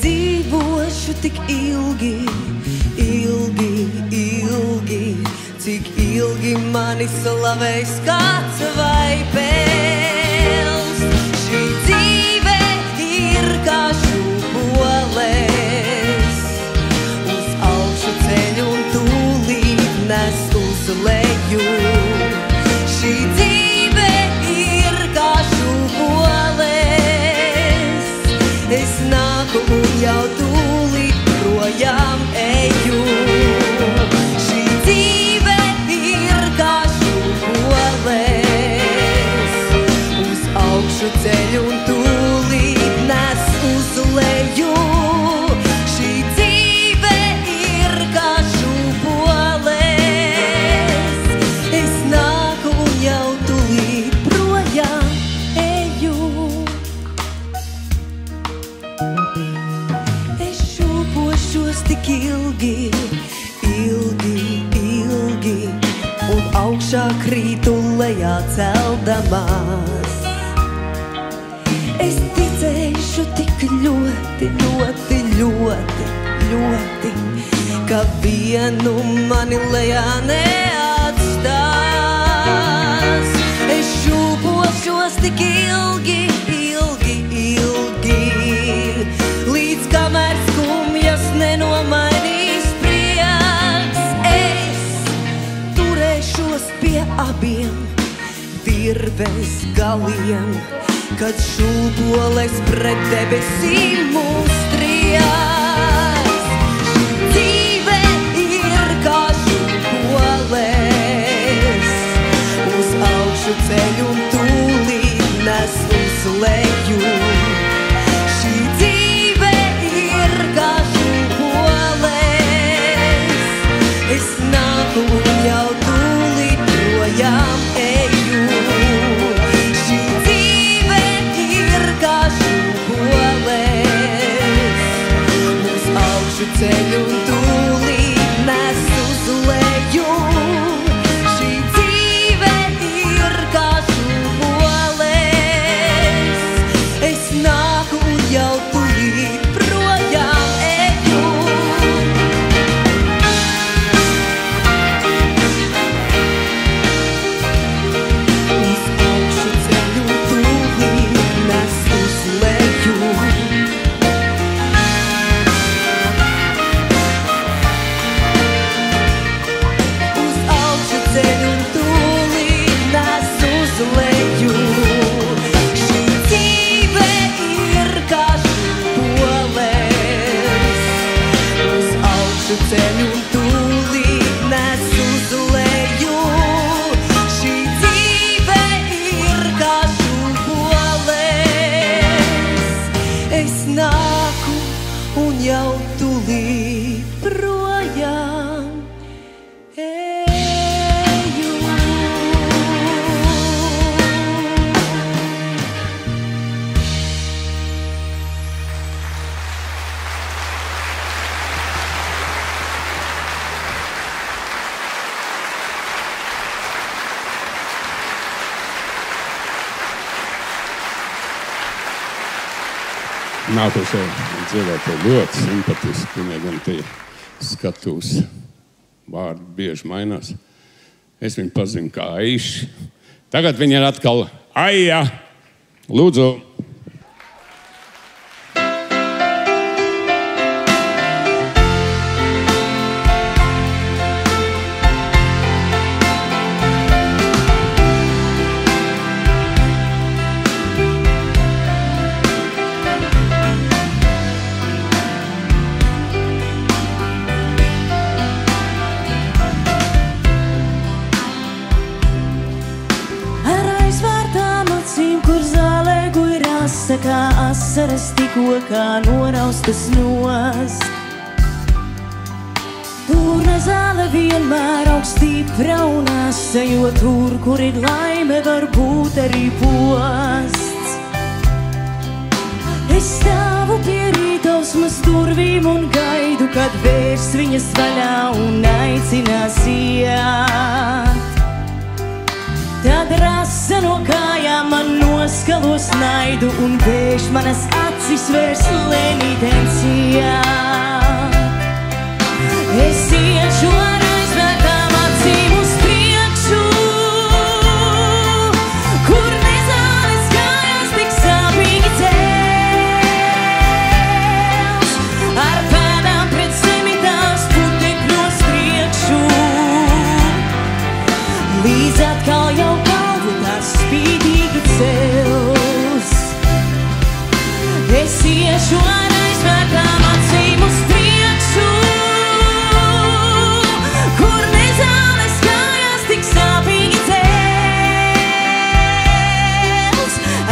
dzīvošu tik ilgi, ilgi, ilgi, cik ilgi mani slavēs kāds vai pēls. Šī dzīve ir kā šūpoles, ceļu un tūlīt nes uz leju. Šī dzīve ir kā šūpoles, es nāku un jau tūlīt projām eju. Šī dzīve ir kā šūpoles, uz augšu ceļu un tūlīt nes uz leju. Tik ilgi, ilgi, ilgi, un augšā krītu lejā celdamās. Es ticēšu tik ļoti, ļoti, ļoti, ļoti, ka vienu mani lejā neatstās. Es šūpošos tik ilgi, ilgi, ilgi, līdz kamēr skumjas nenomainīs prieks. Es turēšos pie abiem virves galiem, kad šūpoles pret debesīm mūs trieks. Dzīve ir kā šūpoles, uz augšu ceļu un tūlīt nes uz leju. Šī dzīve ir kā šūpoles, es nāku un jau tūlīt projām eju. Šī dzīve ir kā šūpoles, uz augšu ceļu un tūlīt nes uz leju. Šī dzīve ir kā šūpoles, Nākošie dziedātāji ļoti simpatiski, viņai gan tie skatūs vārdi bieži mainās. Es viņu pazinu kā Aiši. Tagad viņa ir atkal Aija. Lūdzu. Kā asaras tikko kā noraustas nost. Turna zāle vienmēr augst stipra un asa, jo tur, kur ir laime, var būt arī posts. Es stāvu pie rītausmas durvīm un gaidu, kad vērs viņas vaļā un aicinās iet. Tad rasa no kājām man noskalos naidu un vērš manas acis vērs lēnītens iet. Es iešu ar aizvērtām acīm uz priekšu, kur nezāles kājās tik sāpīgi cels. Ar pēdām pret zemi tās putekļos priekšu, līdz atkal jau galvu tās spīdīgi cels. Es iešu ar aizvērtām acīm uz priekšu, kur nezāles kājās tik sāpīgi cels.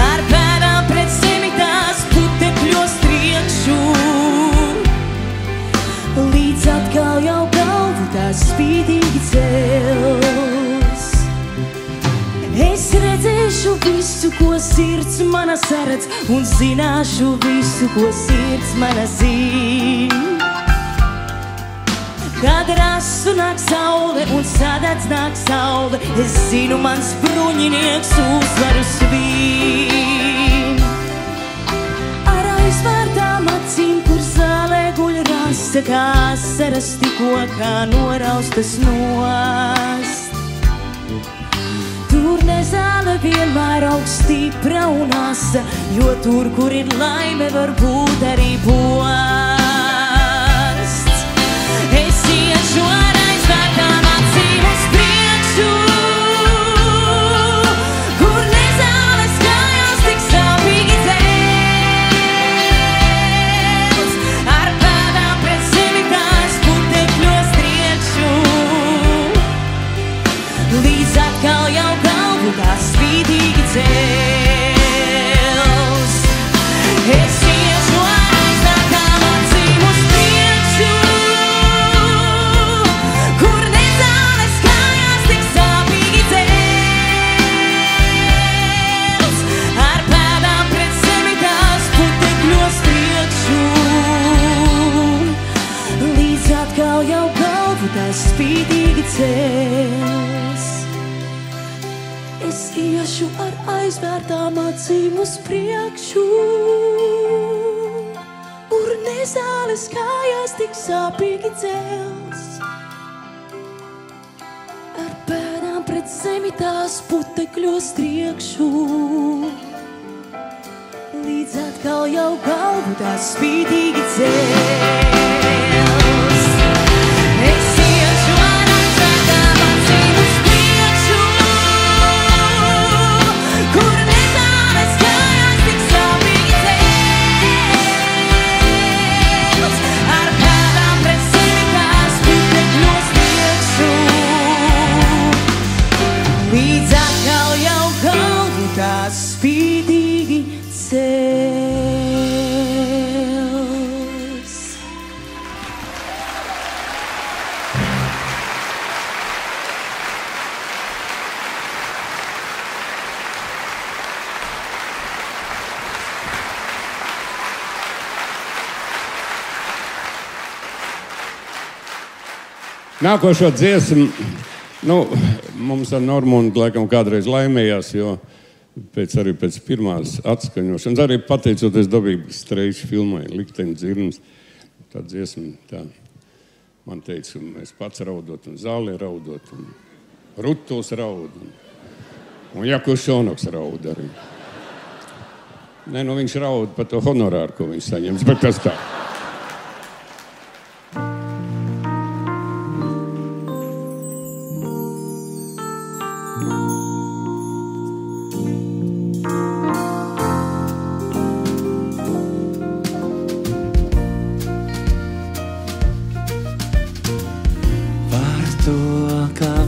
Ar pēdām pret zemi tās putekļos priekšu, līdz atkal jau galvu tās spīdīgi cels. Es redzēšu visu, ko sirds mana saredz, un zināšu visu, ko sirds mana zin. Kad rasu nāk saule un sadedz nāk saule, es zinu, mans bruņinieks uzvaru svin. Ar aizvērtām acīm, kur zālē guļ rasa, kā asaras tikko kā noraustas nost. Tur nezāle vienmēr augst stipra un asa, jo tur, kur ir laime, var būt arī posts. Es iešu ar aizvērtām acīm uz priekšu, kur nezāles kājās tik sāpīgi cels. Ar pēdām pret zemi tās putekļos priekšu, līdz atkal jau galvu tās spīdīgi cels. Es iešu ar aizvērtām acīm uz priekšu, kur nezāles kājās tik sāpīgi cels. Ar pēdām pret zemi tās putekļos priekšu, līdz atkal jau galvu tās spīdīgi cels. Es iešu ar aizvērtām acīm uz priekšu, kur nezāles kājās tik sāpīgi cels. Ar pēdām pret zemi tās putekļos triekšu, līdz atkal jau galvu tās spīdīgi cels. Es iešu ar aizvērtām acīm uz priekšu, kur nezāles kājās tik sāpīgi cels. Ar pēdām pret zemi tās putekļos priekšu, līdz atkal jau galvu tās spīdīgi cels. Nākošo dziesmu, mums ar Normundu laikam kādreiz laimējās, jo arī pēc pirmās atskaņošanas, arī pateicoties Dabības Streiča filmai Likteņu dzirnas, tā dziesma tā. Man teica, mēs pats raudot, un Zālē raudot, un Rutos raud, un Jakubs Šonoks raud arī. Nē, nu viņš raud par to honorāru, ko viņš saņems, bet tas tā.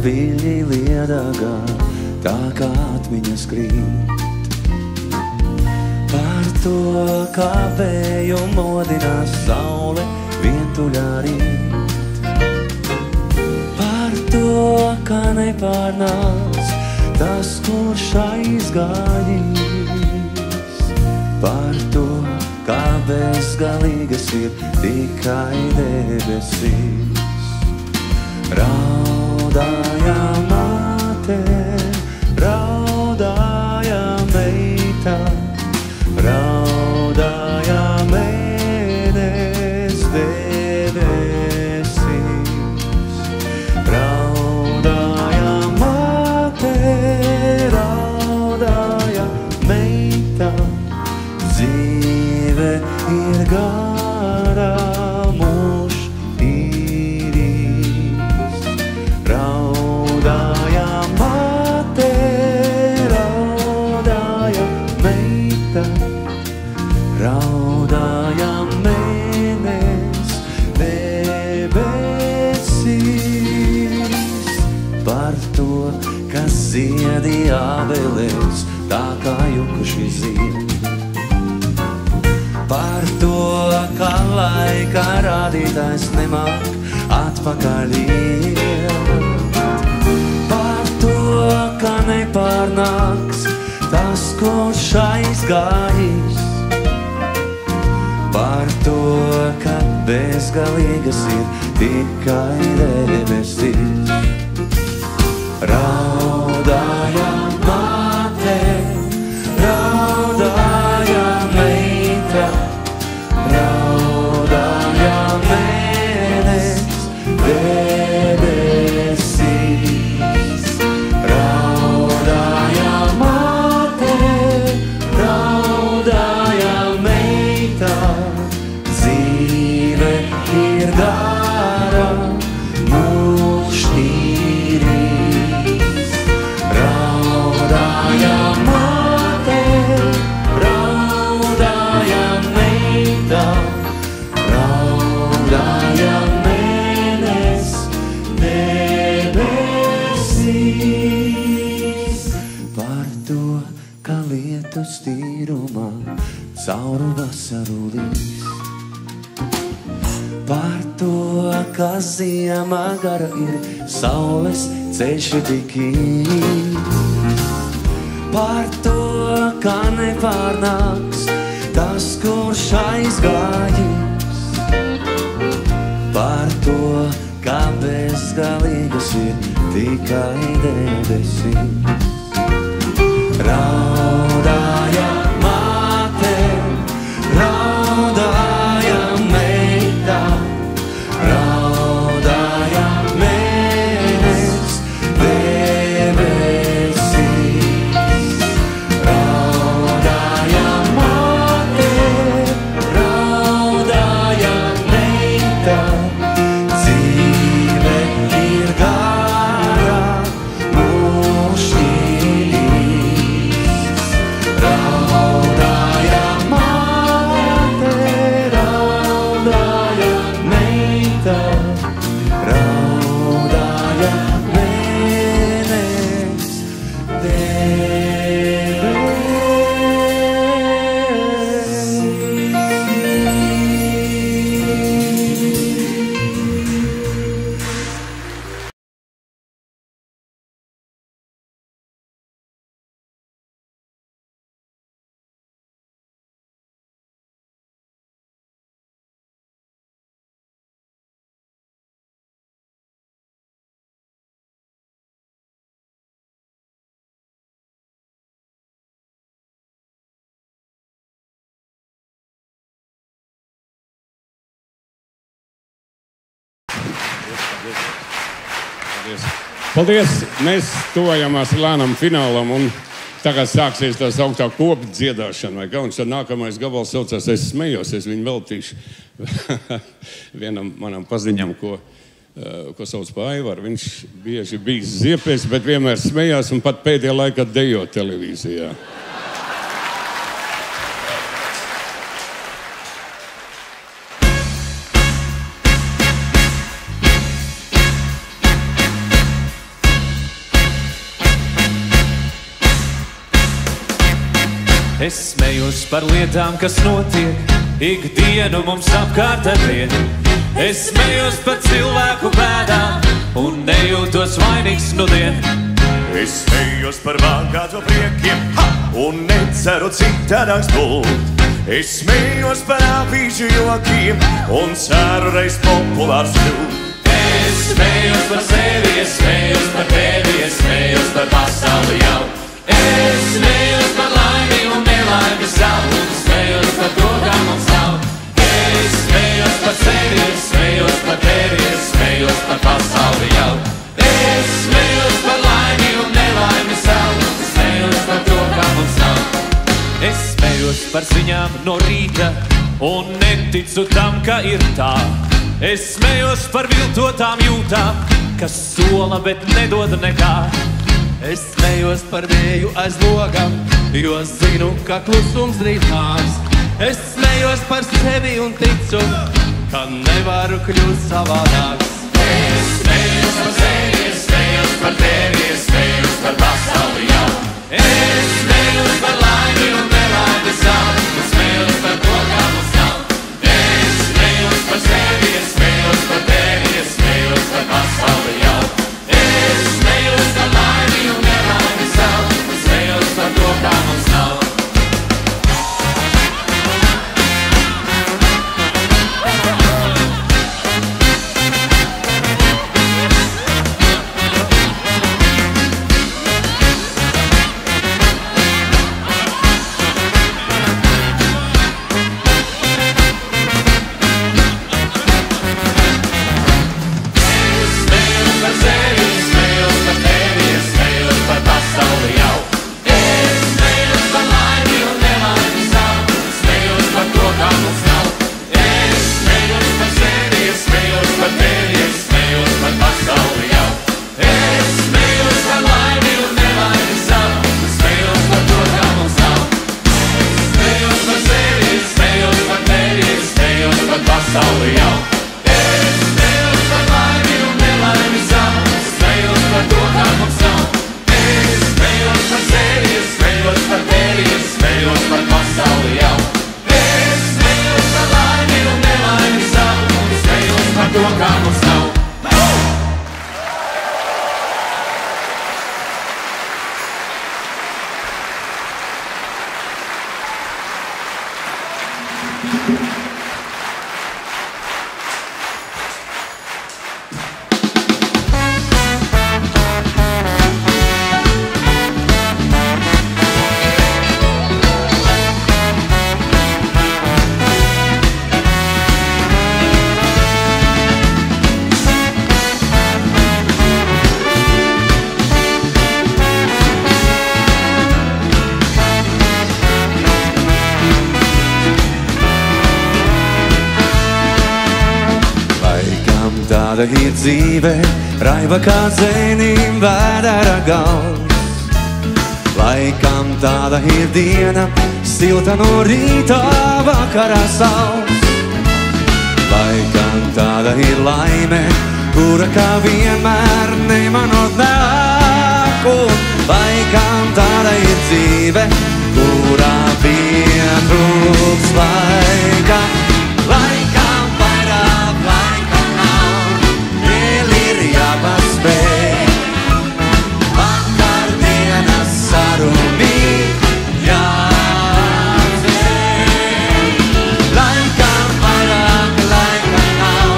Viļņi liedagā, tā kā atmiņas krīt. Par to, kā vēju modinās saule vientuļā rīt. Par to, kā nepārnāc tas, kurš aizgājis. Par to, kā bezgalīgas ir tikai debesis. Raudāja māte, raudāja meita, raudāja mēnes debesīs. Raudāja māte, raudāja meita, dzīve ir gara, mūžs ir īs. Raudāja māte, raudāja meita, raudāja mēnes debesīs. Par to, kas ziedīja ābelēs, tā kā jukuši zied. Par to, ka laika rādītājs nemāk atpakaļ iet. Par to, ka nepārnāks tas, kurš aizgājis. Par to, ka bezgalīgas ir tikai debesis. Raudāja māte, raudāja meita, raudāja mēnes debesīs. Raudāja māte, raudāja meita, dzīve ir gara, mūžs ir īs. Raudāja māte, raudāja meita, raudāja mēnes debesīs. Par to, ka lietus tīrumā cauru vasaru līs. Par to, ka ziema gara ir, saules ceļš ir tik īs. Par to, ka nepārnāks tas, kurš aizgājis. Par to, ka bezgalīgas ir tikai debesis. Raudāja māte, raudāja meita, raudāja mēnes debesīs. Raudāja māte, raudāja meita, dzīve ir gara, mūžs ir Paldies! Mēs tuvojamies lēnam finālam un tagad sāksies tā sauktā kopu dziedāšana. Vai kā? Un tad nākamais gabals saucās Es smējos. Es viņu veltīšu vienam manam paziņam, ko sauc pa Aivaru. Viņš bieži bijis ziepēs, bet vienmēr smējās un pat pēdējā laikā dejo televīzijā. Es smējos par lietām, kas notiek ikdienu mums apkārt ar vienu. Es smējos par cilvēku bēdām un nejūtos vainīgs nudien. Es smējos par vāgāto priekiem un neceru citādāks būt. Es smējos par avīžu jokiem un ceru reiz populārs kļūt. Es smējos par sevi, es smējos par tevi, es smējos par pasauli jau. Es smējos par laimi un nelaimi savu, smējos par to, kā mums nav. Es smējos par sevi, es smējos par tevi, es smējos par pasauli jau. Es smējos par laimi un nelaimi savu, smējos par to, kā mums nav. Es smējos par ziņām no rīta un neticu tam, ka ir tā. Es smējos par viltotām jūtām, kas sola, bet nedod nekā. Es smējos par vēju aiz logam, jo zinu, ka klusums drīz nāks. Es smējos par sevi un ticu, ka nevaru kļūt savādāks. Es smējos par sevi, es smējos par tevi, es smējos par pasauli jau. Es smējos par laimi un nelaimi savu, un smējos par to, kā mums nav. Es smējos par sevi, es smējos par tevi, es smējos par pasauli jau. Es smējos par laimi un nelaimi savu, un smējos par to, kā mums nav. Tāda ir dzīve, raiva kā zēnīm vēdera gals. Laikam tāda ir diena, silta no rīta, vakarā saules. Laikam tāda ir laime, kura kā vienmēr nemanot nāk. Un laikam tāda ir dzīve, kurā pietrūks laika. Laikam vairāk laika nav, vēl ir jāpaspēj. Vakardienas sarunī jāatdzēj. Laikam vairāk laika nav,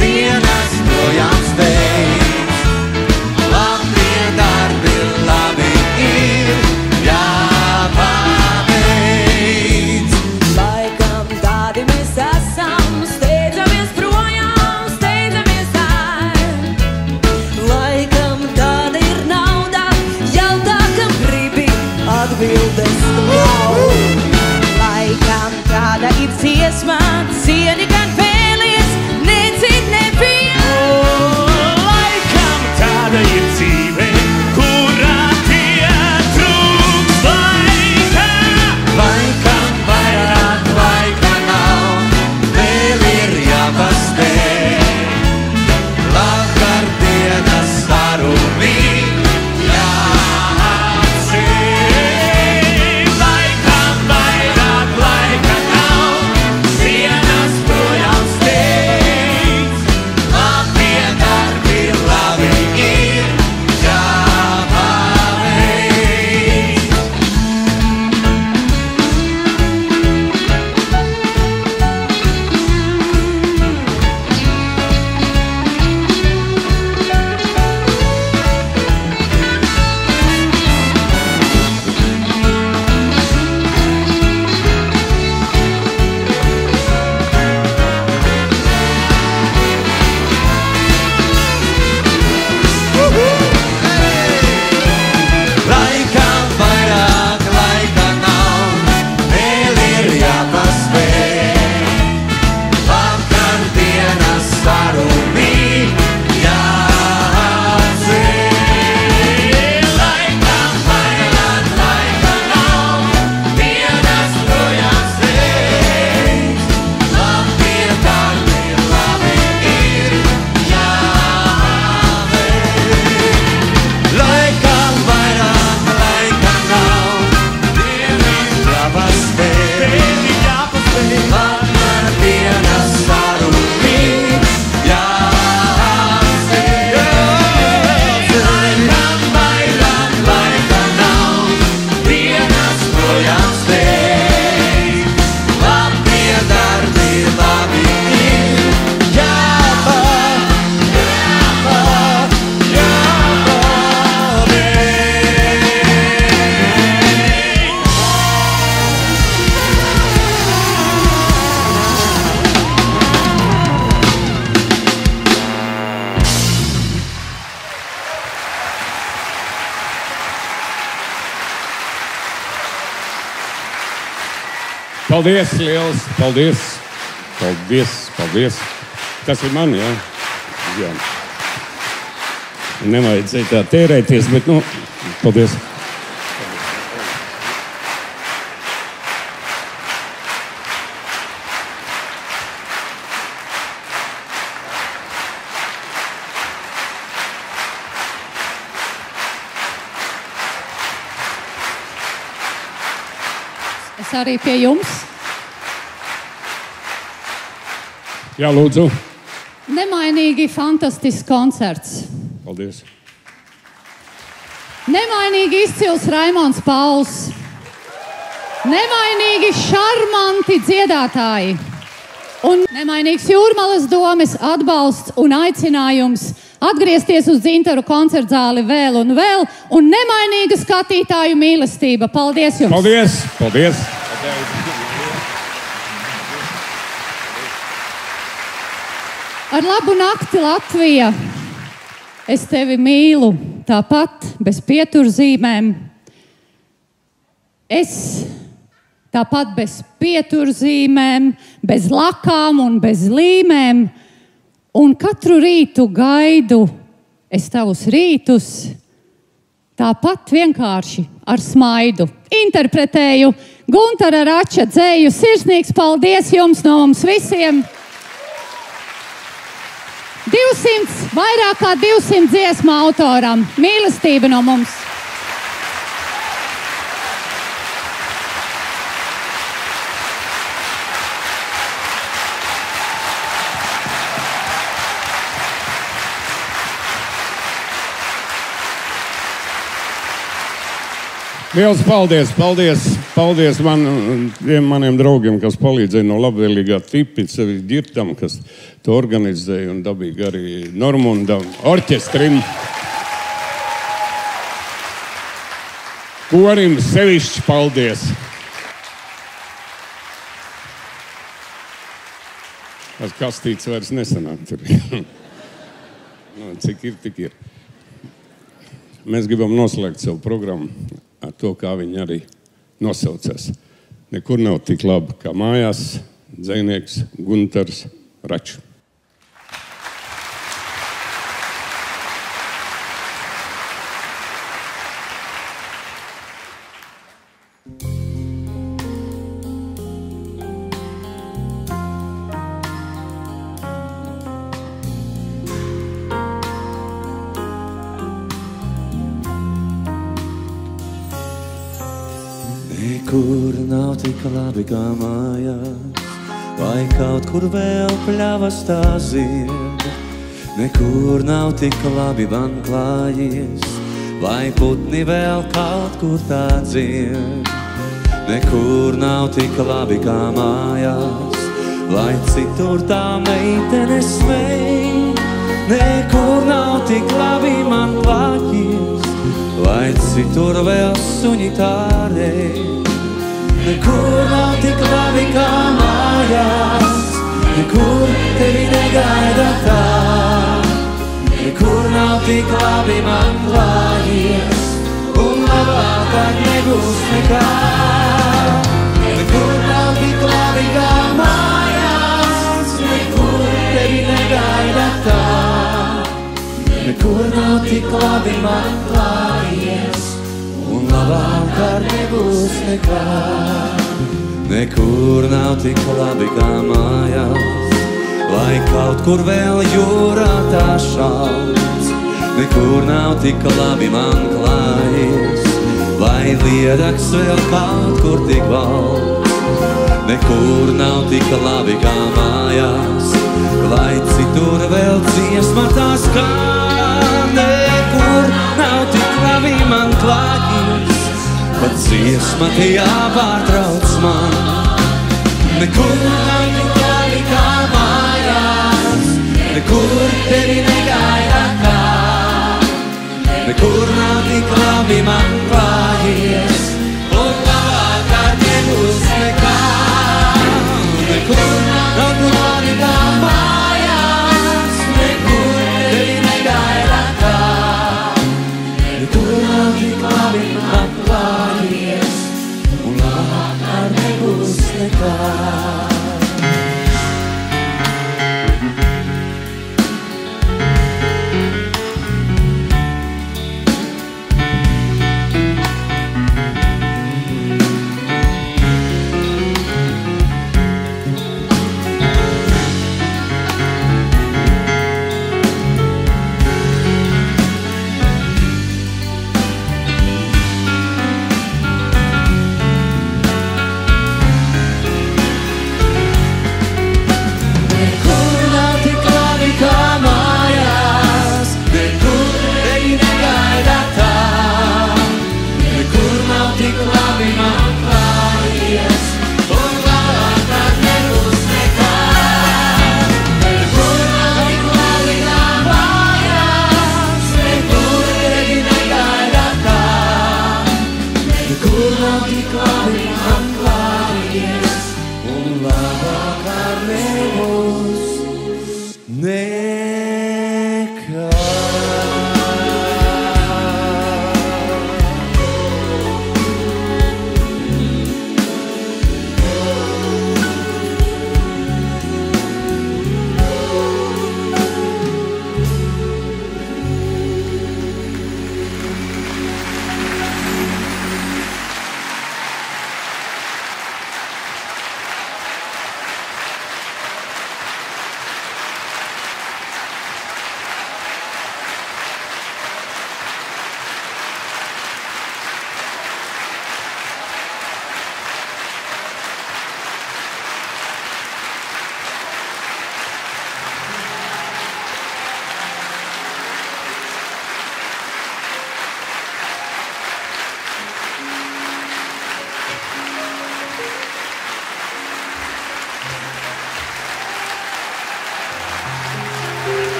dienas projām steidz. Labie darbi labi ir jāpabeidz. Paldies, liels, paldies. Paldies, paldies. Tas ir man, jā. Jā. Nevajadzēja tā tērēties, bet, paldies. Es arī pie jums. Jā, lūdzu. Nemainīgi fantastisks koncerts. Paldies. Nemainīgi izcils Raimonds Pauls. Nemainīgi šarmanti dziedātāji. Un nemainīgs Jūrmalas domes atbalsts un aicinājums atgriezties uz Dzintaru koncertzāli vēl un vēl. Un nemainīga skatītāju mīlestība. Paldies jums! Paldies! Paldies! Ar labu nakti, Latvija! Es tevi mīlu, tāpat bez pieturzīmēm. Es tāpat bez pieturzīmēm, bez lakām un bez līmēm. Un katru rītu gaidu es tavus rītus, tāpat vienkārši ar smaidu. Interpretēju Guntara Rača dzēju. Sirsnīgs paldies jums no mums visiem! 200, vairāk kā 200 dziesmu autoram. Mīlestība no mums. Liels paldies, paldies, paldies maniem draugiem, kas palīdzēja no labvēlīgā tipa, sevi Ģirtam, kas to organizēja un dabīgi arī Normundam, orķestrim. Korim sevišķi paldies. Tas kastīts vairs nesanāk tur. Cik ir, tik ir. Mēs gribam noslēgt savu programmu ar to, kā viņi arī nosaucās. Nekur nav tik labi kā mājās dzejnieks Guntars Račs. Nekur nav tik labi kā mājās, vai kaut kur vēl pļavas tā zied. Nekur nav tik labi man klājies, vai putni vēl kaut kur tā dzied. Nekur nav tik labi kā mājās, vai citur tā meitene svei. Nekur nav tik labi man klājies, vai citur vēl suņi tārei. Nekur nav tik labi kā mājās, nekur tevi negaida tā. Nekur nav tik labi man klājies, un labākāk nebūs nekā. Nekur nav tik labi kā mājās, nekur tevi negaida tā. Nekur nav tik labi man klājies, un labākāk nebūs nekā. Nekur nav tik labi kā mājās, vai kaut kur vēl jūrā tā šauts. Nekur nav tik labi man klājies, vai liedaks vēl kaut kur tik valds. Nekur nav tik labi kā mājās, vai citur vēl dziesma tā skan. Nekur nav tik labi man klājies, pat dziesma te jāpārtrauc man. Nekur nav tik labi kā mājās, nekur tevi negaida kā. Nekur nav tik labi man klājies, un labākāk nebūs nekā. Nekur nav tik labi kā mājās, nekur tevi negaida kā. Nekur nav tik labi man klājies, un labākāk nebūs nekā. nav tik labi, man